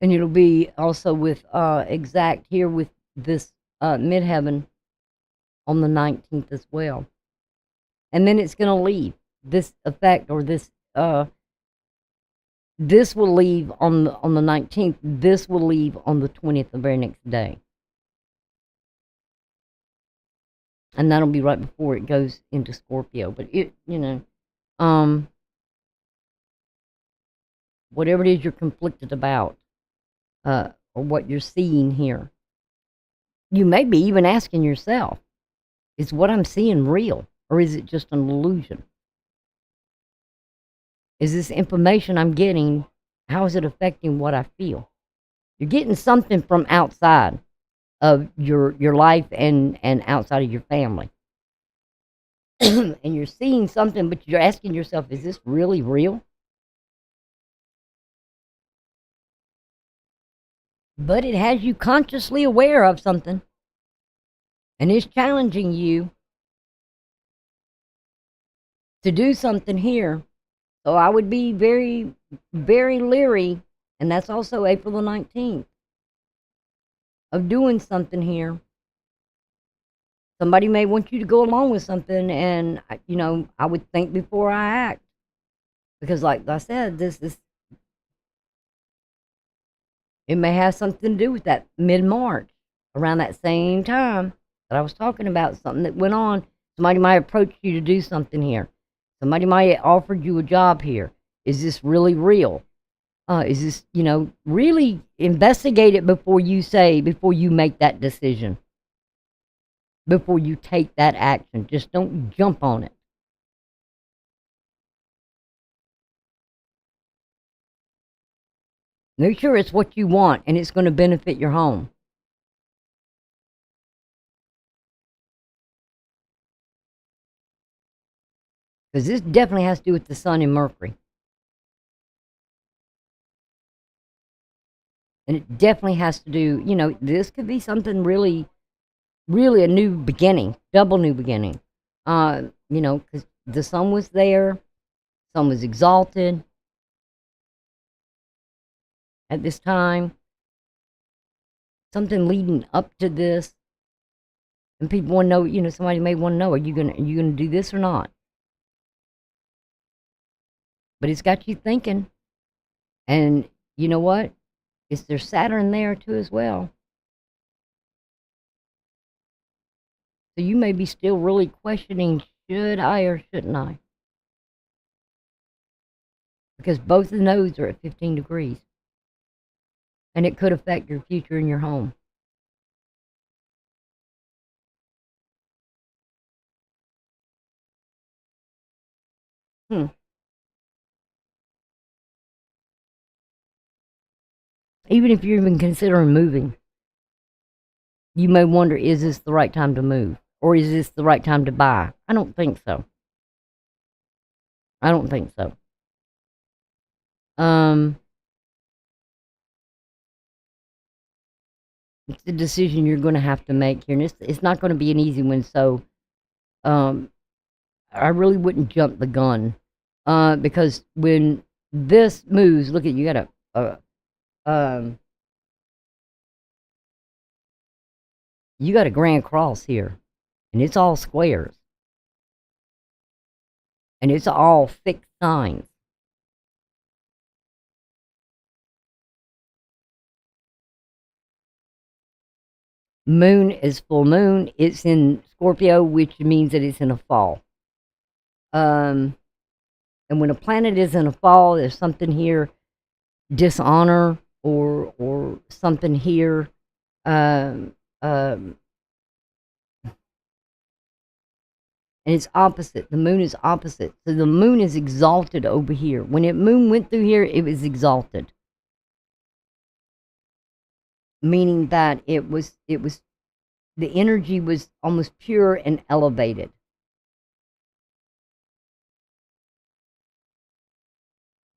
And it'll be also with exact here with this midheaven on the 19th as well. And then it's going to leave this effect, or this this will leave on the 19th. This will leave on the 20th, the very next day. And that'll be right before it goes into Scorpio. But it, you know, whatever it is you're conflicted about, or what you're seeing here, you may be even asking yourself, is what I'm seeing real, or is it just an illusion? Is this information I'm getting, how is it affecting what I feel? You're getting something from outside of your life and outside of your family. And you're seeing something, but you're asking yourself, is this really real? But it has you consciously aware of something, and it's challenging you to do something here. So I would be very, very leery, and that's also April the 19th, of doing something here. Somebody may want you to go along with something, and, you know, I would think before I act. Because like I said, it may have something to do with that mid-March, around that same time that I was talking about, something that went on. Somebody might approach you to do something here. Somebody might have offered you a job here. Is this really real? Is this, you know, really investigate it before you make that decision. Before you take that action. Just don't jump on it. Make sure it's what you want and it's going to benefit your home. Because this definitely has to do with the sun and Mercury. And it definitely has to do, this could be something really, really a new beginning, double new beginning. Because the sun was there, sun was exalted at this time. Something leading up to this. And people want to know, somebody may want to know, are you gonna do this or not? But it's got you thinking. And you know what? There's Saturn there too as well. So you may be still really questioning, should I or shouldn't I? Because both of the nodes are at 15 degrees. And it could affect your future in your home. Even if you're even considering moving, you may wonder, is this the right time to move? Or is this the right time to buy? I don't think so. I don't think so. It's a decision you're going to have to make here. And it's not going to be an easy one. So I really wouldn't jump the gun. Because when this moves, look at, you got a grand cross here. And it's all squares. And it's all fixed signs. Moon is full moon. It's in Scorpio, which means that it's in a fall. And when a planet is in a fall, there's something here, dishonor or something here. And it's opposite. The moon is opposite. So the moon is exalted over here. When the moon went through here, it was exalted. Meaning that it was the energy was almost pure and elevated.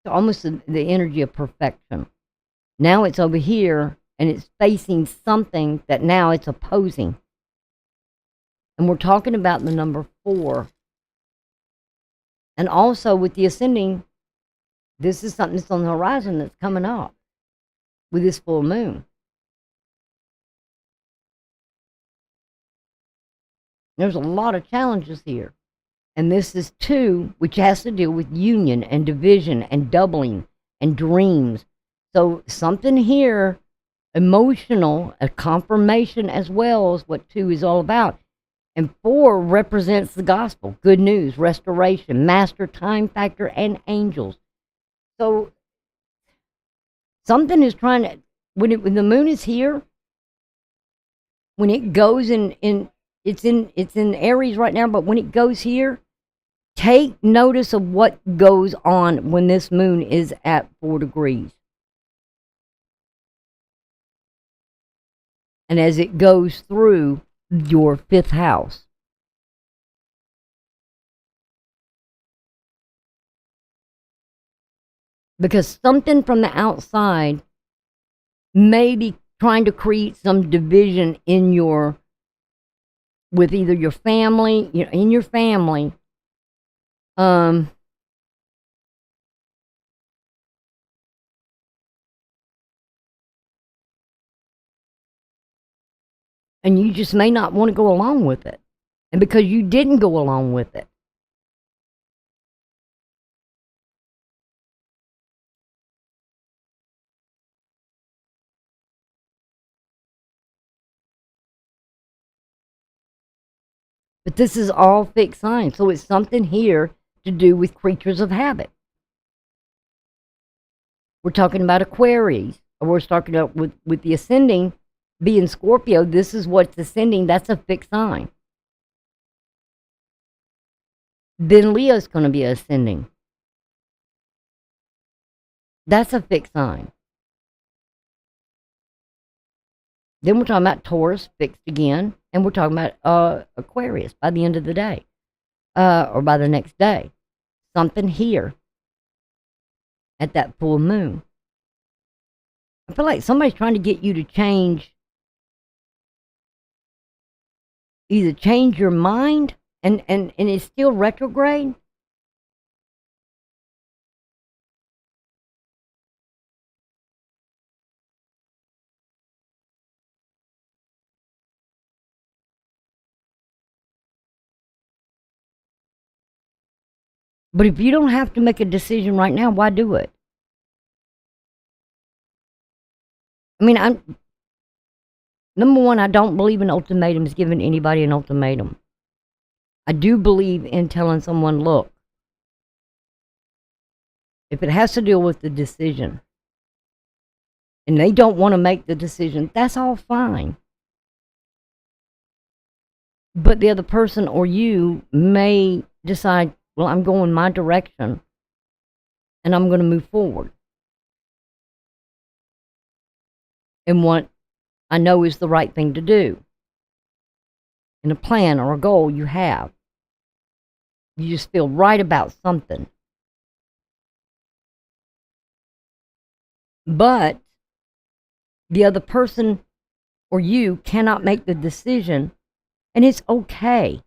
So almost the energy of perfection. Now it's over here and it's facing something that now it's opposing. And we're talking about the number 4. And also with the ascending, this is something that's on the horizon that's coming up with this full moon. There's a lot of challenges here. And this is 2, which has to deal with union and division and doubling and dreams. So something here, emotional, a confirmation as well is what 2 is all about. And 4 represents the gospel, good news, restoration, master, time factor, and angels. So something is trying to, when the moon is here, when it goes it's in Aries right now, but when it goes here, take notice of what goes on when this moon is at 4 degrees. And as it goes through your 5th house. Because something from the outside may be trying to create some division with either your family, in your family. And you just may not want to go along with it. And because you didn't go along with it. But this is all fixed signs. So it's something here to do with creatures of habit. We're talking about Aquarius. Or we're talking about with the ascending being Scorpio. This is what's ascending. That's a fixed sign. Then Leo's going to be ascending. That's a fixed sign. Then we're talking about Taurus fixed again, and we're talking about Aquarius by the end of the day, or by the next day. Something here at that full moon. I feel like somebody's trying to get you to change, either change your mind, and it's still retrograde. But if you don't have to make a decision right now, why do it? I mean, number one, I don't believe in ultimatums, giving anybody an ultimatum. I do believe in telling someone, look, if it has to deal with the decision and they don't want to make the decision, that's all fine. But the other person or you may decide, well, I'm going my direction and I'm going to move forward in what I know is the right thing to do, in a plan or a goal you have. You just feel right about something. But the other person or you cannot make the decision, and it's okay.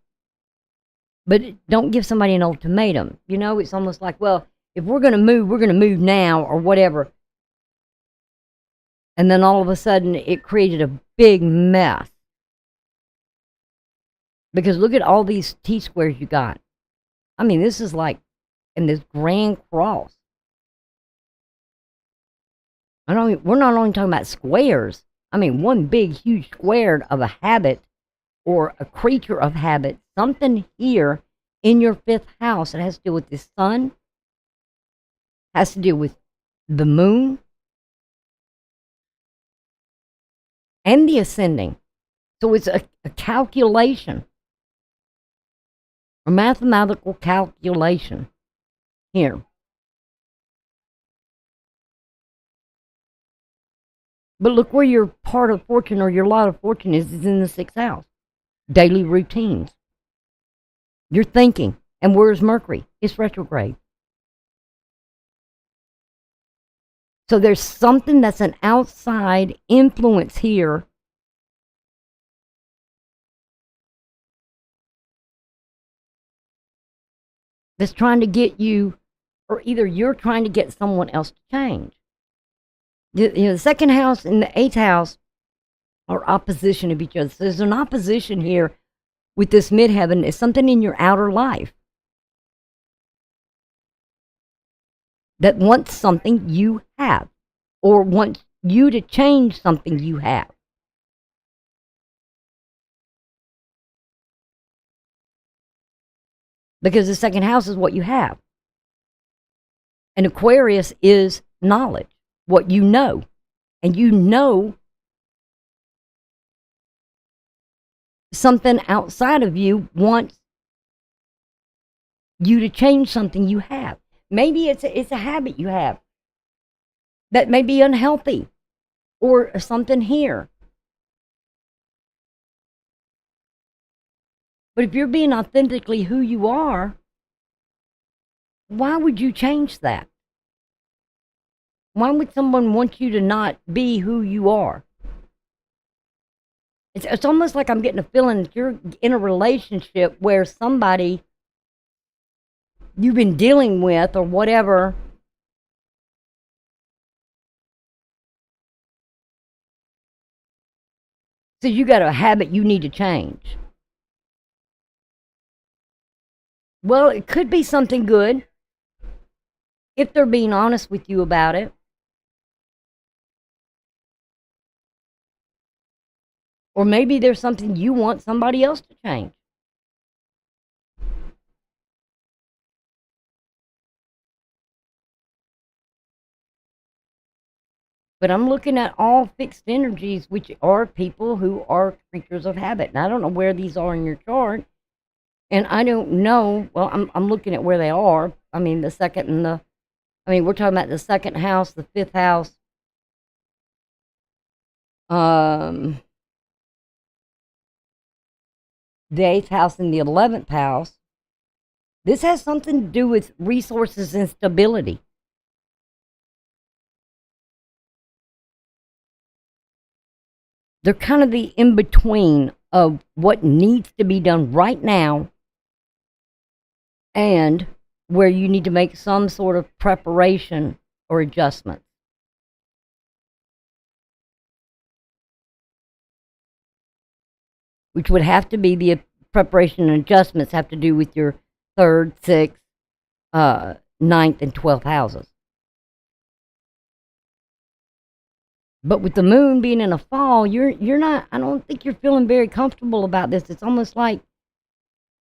But don't give somebody an ultimatum. You know, it's almost like, well, if we're going to move now or whatever. And then all of a sudden it created a big mess. Because look at all these T-squares you got. I mean, this is like in this grand cross. We're not only talking about squares. I mean, one big, huge square of a habit or a creature of habit. Something here in your fifth house. It has to do with the sun. Has to do with the moon. And the ascending. So it's a calculation. A mathematical calculation here. But look where your part of fortune or your lot of fortune is in the sixth house. Daily routines. You're thinking. And where's Mercury? It's retrograde. So there's something that's an outside influence here that's trying to get you, or either you're trying to get someone else to change. The second house and the eighth house are opposition of each other. So there's an opposition here with this midheaven. It's something in your outer life that wants something you have, or wants you to change something you have. Because the second house is what you have. And Aquarius is knowledge, what you know. And you know something outside of you wants you to change something you have. Maybe it's a habit you have that may be unhealthy, or something here. But if you're being authentically who you are, why would you change that? Why would someone want you to not be who you are? It's almost like I'm getting a feeling that you're in a relationship where somebody you've been dealing with or whatever says you got a habit you need to change. Well, it could be something good if they're being honest with you about it. Or maybe there's something you want somebody else to change. But I'm looking at all fixed energies, which are people who are creatures of habit. And I don't know where these are in your chart. And I don't know, well, I'm looking at where they are. I mean, the second and we're talking about the second house, the fifth house, The 8th house and the 11th house. This has something to do with resources and stability. They're kind of the in-between of what needs to be done right now and where you need to make some sort of preparation or adjustment. Which would have to be the preparation and adjustments have to do with your 3rd, 6th, 9th, and 12th houses. But with the moon being in a fall, you're not, I don't think you're feeling very comfortable about this. It's almost like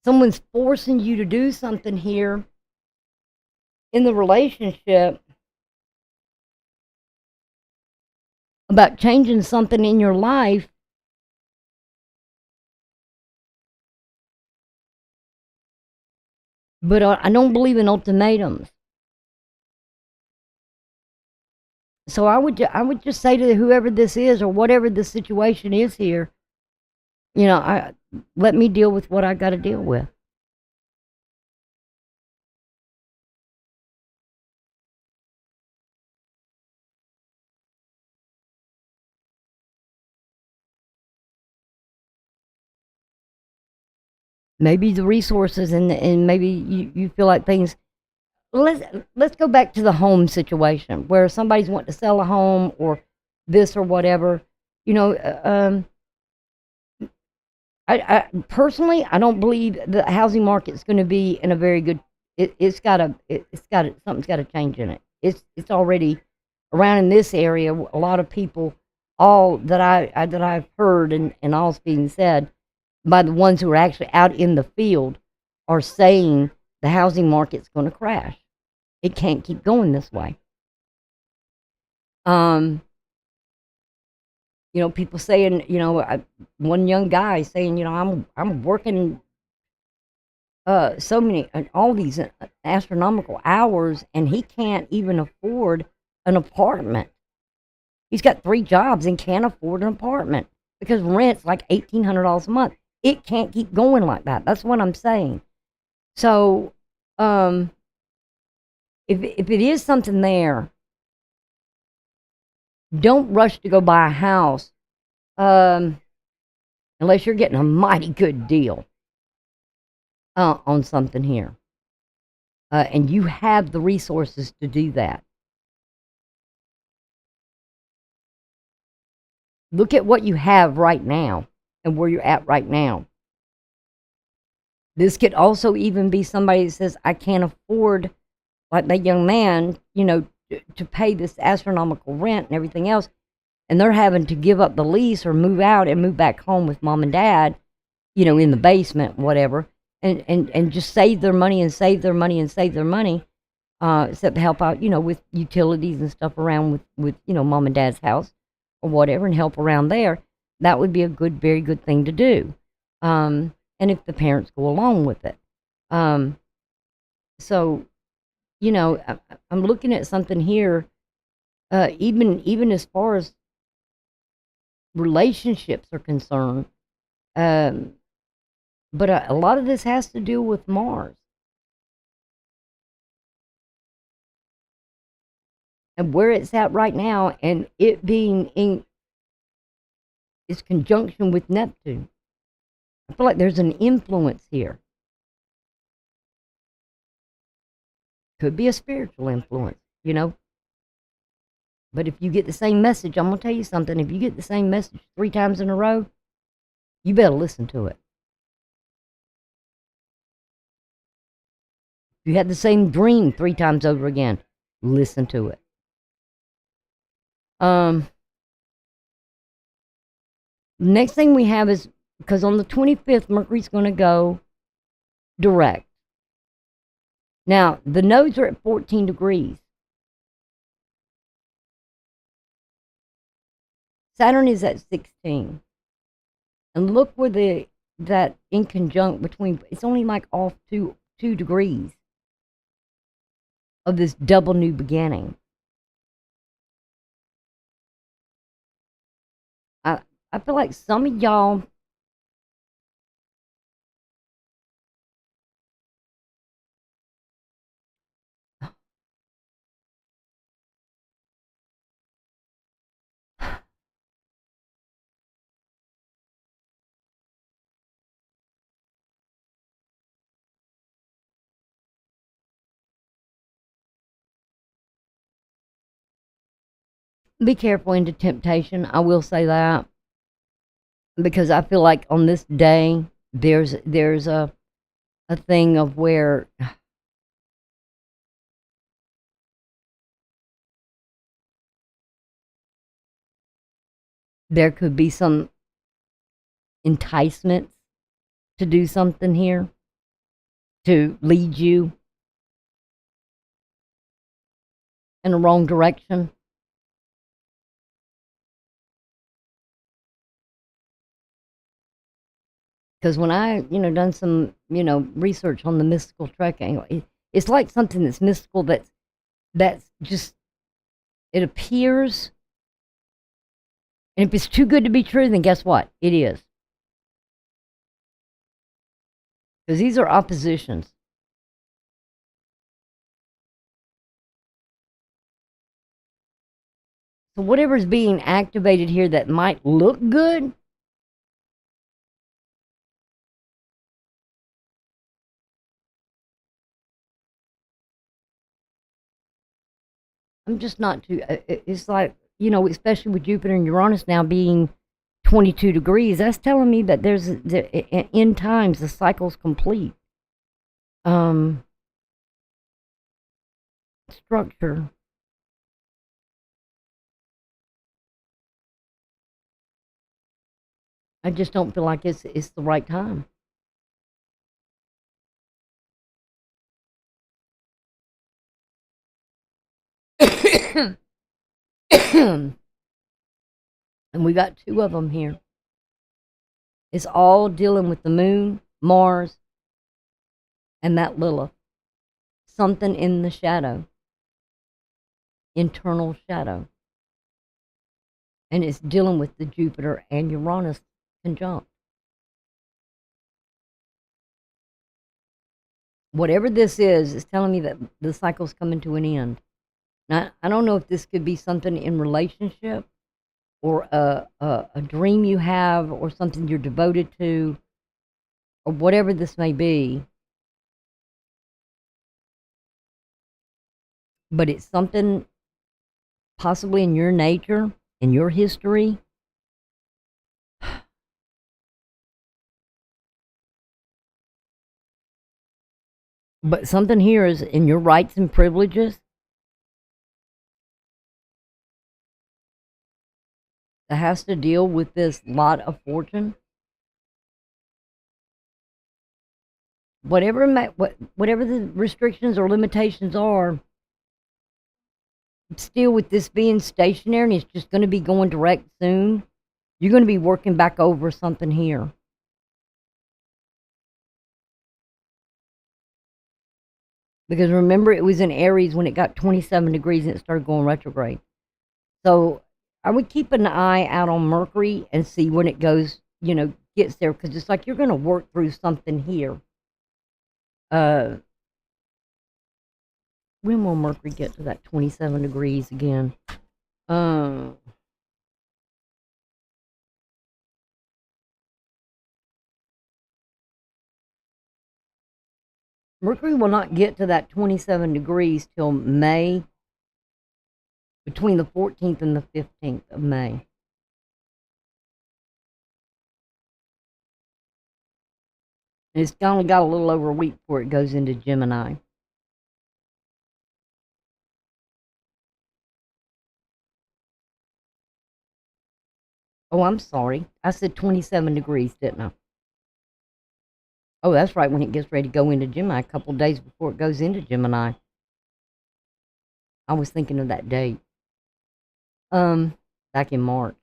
someone's forcing you to do something here in the relationship about changing something in your life. But I don't believe in ultimatums. So I would just say to whoever this is or whatever the situation is here, let me deal with what I got to deal with. Maybe the resources and maybe you feel like things. Let's go back to the home situation where somebody's wanting to sell a home or this or whatever. I personally, I don't believe the housing market's going to be in a very good. Something's got to change in it. It's already around in this area. A lot of people, all that I've heard and all's being said by the ones who are actually out in the field, are saying the housing market's going to crash. It can't keep going this way. People saying, one young guy saying, I'm working so many, all these astronomical hours, and he can't even afford an apartment. He's got 3 jobs and can't afford an apartment because rent's like $1,800 a month. It can't keep going like that. That's what I'm saying. So, if it is something there, don't rush to go buy a house unless you're getting a mighty good deal on something here. And you have the resources to do that. Look at what you have right now and where you're at right now. This could also even be somebody that says, I can't afford, like that young man, to pay this astronomical rent and everything else. And they're having to give up the lease or move out and move back home with mom and dad, in the basement, whatever, and just save their money and save their money and save their money, except to help out, with utilities and stuff around with mom and dad's house or whatever, and help around there. That would be a very good thing to do. And if the parents go along with it. So, I'm looking at something here, even as far as relationships are concerned. But a lot of this has to do with Mars. And where it's at right now, and it being in its conjunction with Neptune. I feel like there's an influence here. Could be a spiritual influence, But if you get the same message, I'm going to tell you something. If you get the same message 3 times in a row, you better listen to it. If you had the same dream 3 times over again, listen to it. Next thing we have is, because on the 25th, Mercury's going to go direct. Now, the nodes are at 14 degrees. Saturn is at 16. And look where that in conjunct between, it's only like off 2 degrees of this double new beginning. I feel like some of y'all, be careful into temptation. I will say that, because I feel like on this day there's a thing of where there could be some enticements to do something here to lead you in the wrong direction. Because when I, done some, research on the mystical trek angle, it's like something that's mystical that's just, it appears, and if it's too good to be true, then guess what? It is. Because these are oppositions. So whatever's being activated here that might look good, I'm just not too, it's like, especially with Jupiter and Uranus now being 22 degrees, that's telling me that there's, in times, the cycle's complete. Structure. I just don't feel like it's the right time. And we got two of them here. It's all dealing with the moon, Mars, and that Lilith. Something in the shadow, internal shadow. And it's dealing with the Jupiter and Uranus conjunct. Whatever this is telling me that the cycle's coming to an end. Now, I don't know if this could be something in relationship, or a dream you have, or something you're devoted to, or whatever this may be. But it's something possibly in your nature, in your history. But something here is in your rights and privileges that has to deal with this lot of fortune. Whatever the restrictions or limitations are, still with this being stationary and it's just going to be going direct soon, you're going to be working back over something here. Because remember, it was in Aries when it got 27 degrees and it started going retrograde. So I would keep an eye out on Mercury and see when it goes, gets there, because it's like you're going to work through something here. When will Mercury get to that 27 degrees again? Mercury will not get to that 27 degrees till May, between the 14th and the 15th of May. And it's only got a little over a week before it goes into Gemini. Oh, I'm sorry. I said 27 degrees, didn't I? Oh, that's right, when it gets ready to go into Gemini, a couple days before it goes into Gemini. I was thinking of that date. Back in March.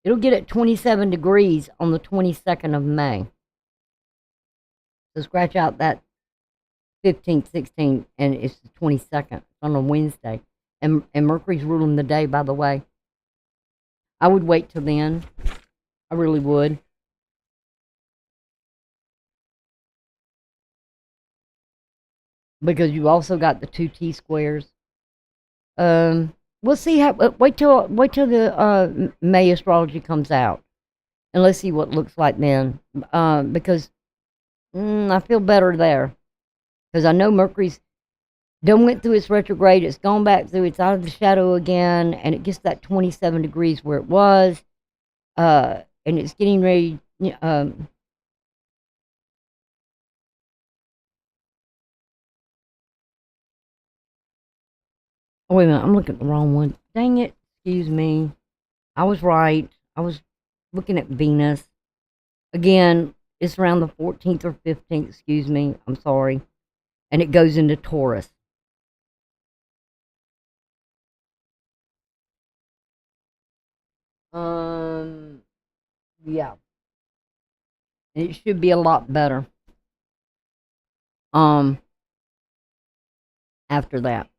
It'll get at 27 degrees on the 22nd of May. So scratch out that 15th, 16th, and it's the 22nd. It's on a Wednesday. And Mercury's ruling the day, by the way. I would wait till then. I really would. Because you also got the two T squares. We'll see how. Wait till the May astrology comes out, and let's see what it looks like then. Because I feel better there. Because I know Mercury's done went through its retrograde. It's gone back through. It's out of the shadow again, and it gets that 27 degrees where it was. And it's getting ready. Oh, wait a minute, I'm looking at the wrong one. Dang it! Excuse me. I was right. I was looking at Venus again. It's around the 14th or 15th. Excuse me. I'm sorry. And it goes into Taurus. Um, yeah, it should be a lot better. Um, after that.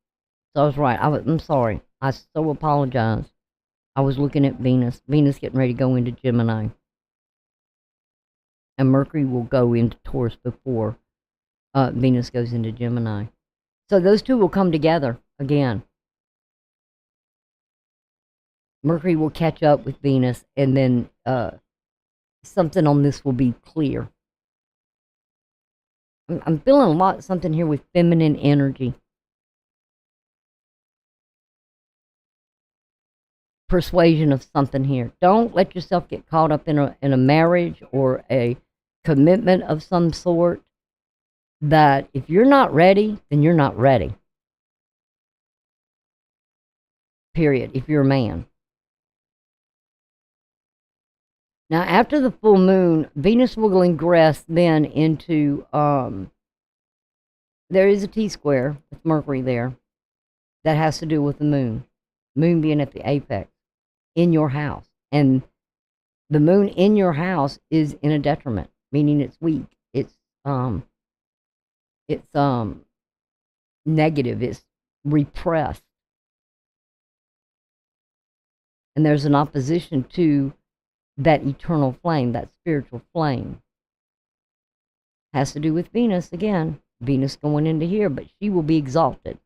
So I was right. I'm sorry. I so apologize. I was looking at Venus. Venus getting ready to go into Gemini. And Mercury will go into Taurus before Venus goes into Gemini. So those two will come together again. Mercury will catch up with Venus, and then something on this will be clear. I'm feeling a lot something here with feminine energy. Persuasion of something here. Don't let yourself get caught up in a marriage or a commitment of some sort that if you're not ready, then you're not ready. Period. If you're a man. Now, after the full moon, Venus will ingress then into, there is a T square with Mercury there that has to do with the moon. Moon being at the apex in your house. And the moon in your house is in a detriment, meaning it's weak. It's negative. It's repressed. And there's an opposition to that eternal flame, that spiritual flame. Has to do with Venus again. Venus going into here, but she will be exalted.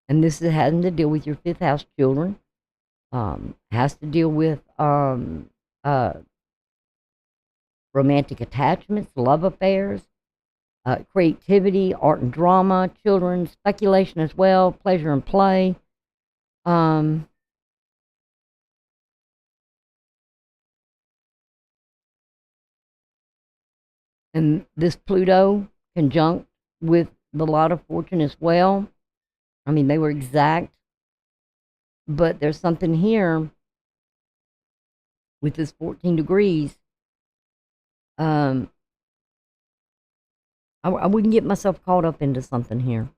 And this is having to deal with your fifth house children. Has to deal with romantic attachments, love affairs, creativity, art and drama, children, speculation as well, pleasure and play. And this Pluto conjunct with the lot of fortune as well. I mean, they were exact, but there's something here with this 14 degrees. I wouldn't get myself caught up into something here.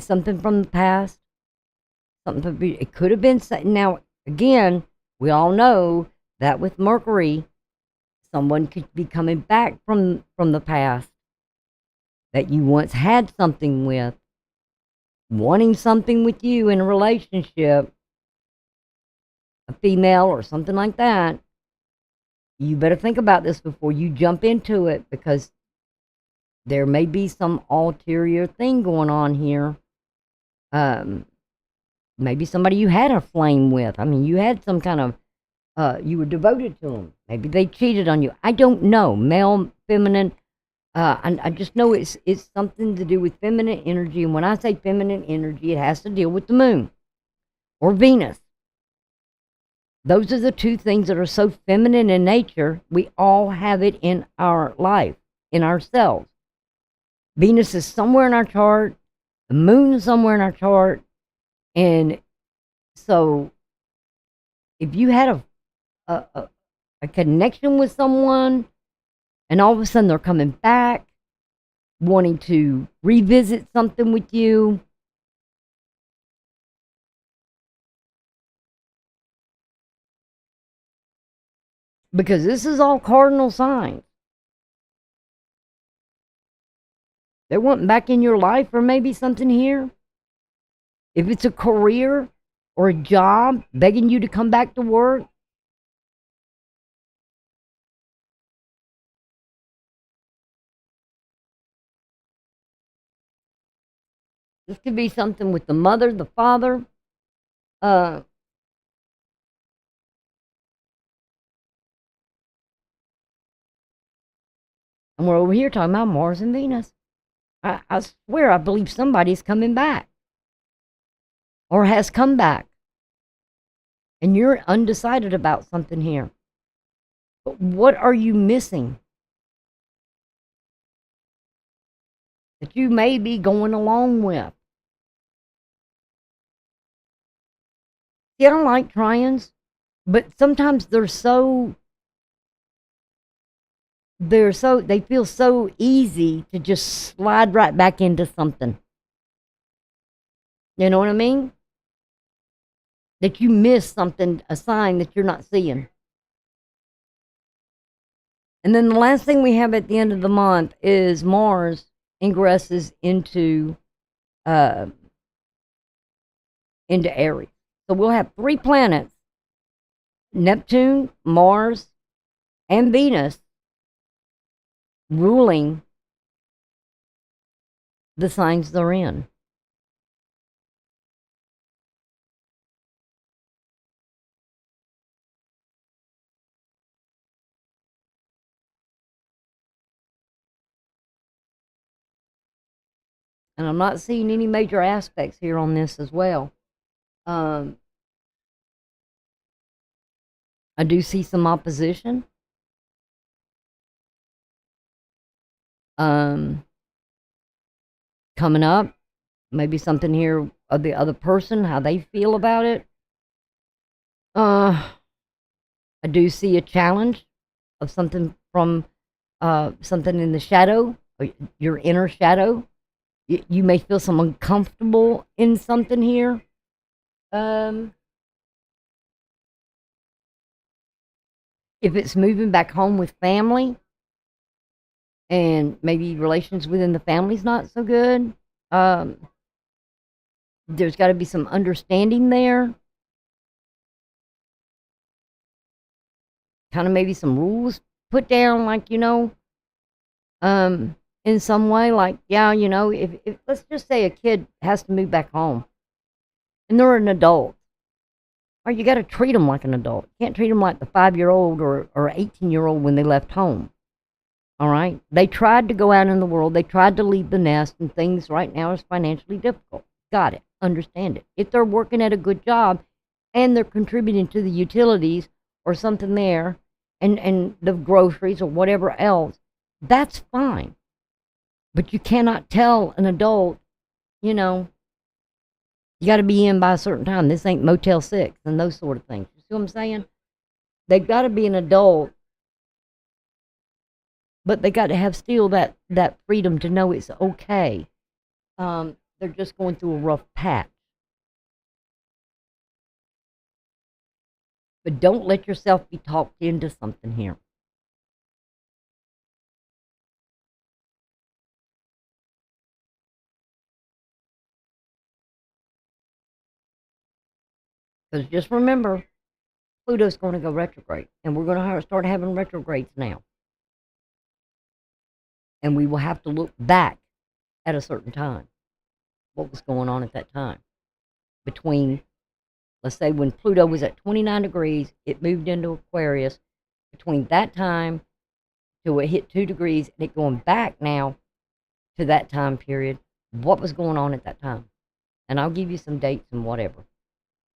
Something from the past. Something it could have been. Now, again, we all know that with Mercury, someone could be coming back from the past that you once had something with, wanting something with you in a relationship, a female or something like that. You better think about this before you jump into it, because there may be some ulterior thing going on here. Maybe somebody you had a flame with. I mean, you had some kind of, you were devoted to them. Maybe they cheated on you. I don't know. Male, feminine. I just know it's something to do with feminine energy. And when I say feminine energy, it has to deal with the moon or Venus. Those are the two things that are so feminine in nature. We all have it in our life, in ourselves. Venus is somewhere in our chart. The moon is somewhere in our chart. And so if you had a connection with someone and all of a sudden they're coming back, wanting to revisit something with you, because this is all cardinal signs. They're wanting back in your life, or maybe something here. If it's a career or a job, begging you to come back to work. This could be something with the mother, the father. Uh, and we're over here talking about Mars and Venus. I swear, I believe somebody's coming back or has come back. And you're undecided about something here. But what are you missing that you may be going along with? See, I don't like trians, but sometimes they feel so easy to just slide right back into something. You know what I mean? That you miss something, a sign that you're not seeing. And then the last thing we have at the end of the month is Mars ingresses into Aries. So we'll have 3 planets, Neptune, Mars, and Venus, ruling the signs they're in. And I'm not seeing any major aspects here on this as well. I do see some opposition. Coming up, maybe something here of the other person, how they feel about it. I do see a challenge of something from something in the shadow, or your inner shadow. You may feel some uncomfortable in something here. If it's moving back home with family, and maybe relations within the family's not so good, there's got to be some understanding there. Kind of maybe some rules put down, like, in some way, like, yeah, if let's just say a kid has to move back home and they're an adult, or you got to treat them like an adult. You can't treat them like the 5-year-old or 18-year-old when they left home. All right? They tried to go out in the world. They tried to leave the nest, and things right now is financially difficult. Got it. Understand it. If they're working at a good job and they're contributing to the utilities or something there, and the groceries or whatever else, that's fine. But you cannot tell an adult, you got to be in by a certain time. This ain't Motel 6 and those sort of things. You see what I'm saying? They've got to be an adult, but they got to have still that freedom to know it's okay. They're just going through a rough patch. But don't let yourself be talked into something here. Because just remember, Pluto's going to go retrograde, and we're going to start having retrogrades now. And we will have to look back at a certain time. What was going on at that time? Between, let's say, when Pluto was at 29 degrees, it moved into Aquarius. Between that time till it hit 2 degrees, and it going back now to that time period, what was going on at that time? And I'll give you some dates and whatever.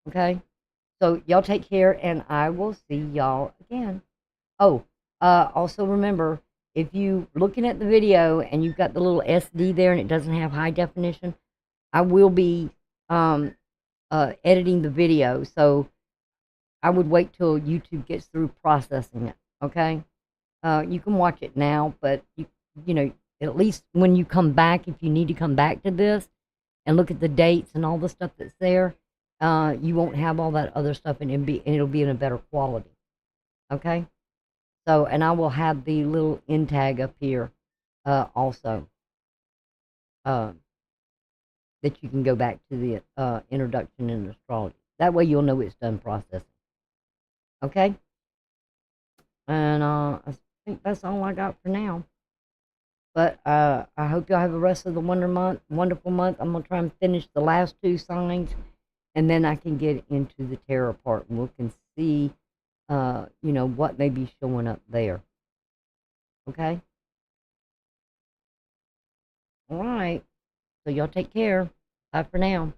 Okay? So y'all take care, and I will see y'all again. Oh, also remember, if you looking at the video and you've got the little SD there and it doesn't have high definition, I will be editing the video, so I would wait till YouTube gets through processing it. Okay, you can watch it now, but you know, at least when you come back, if you need to come back to this and look at the dates and all the stuff that's there, you won't have all that other stuff, and it'll be in a better quality. Okay, so, and I will have the little end tag up here also. uh, that you can go back to the introduction in astrology. That way you'll know it's done processing. Okay? And I think that's all I got for now. But I hope y'all have the rest of the wonderful month. I'm going to try and finish the last two signs, and then I can get into the tarot part, and we can see, what may be showing up there. Okay? All right. So y'all take care. Bye for now.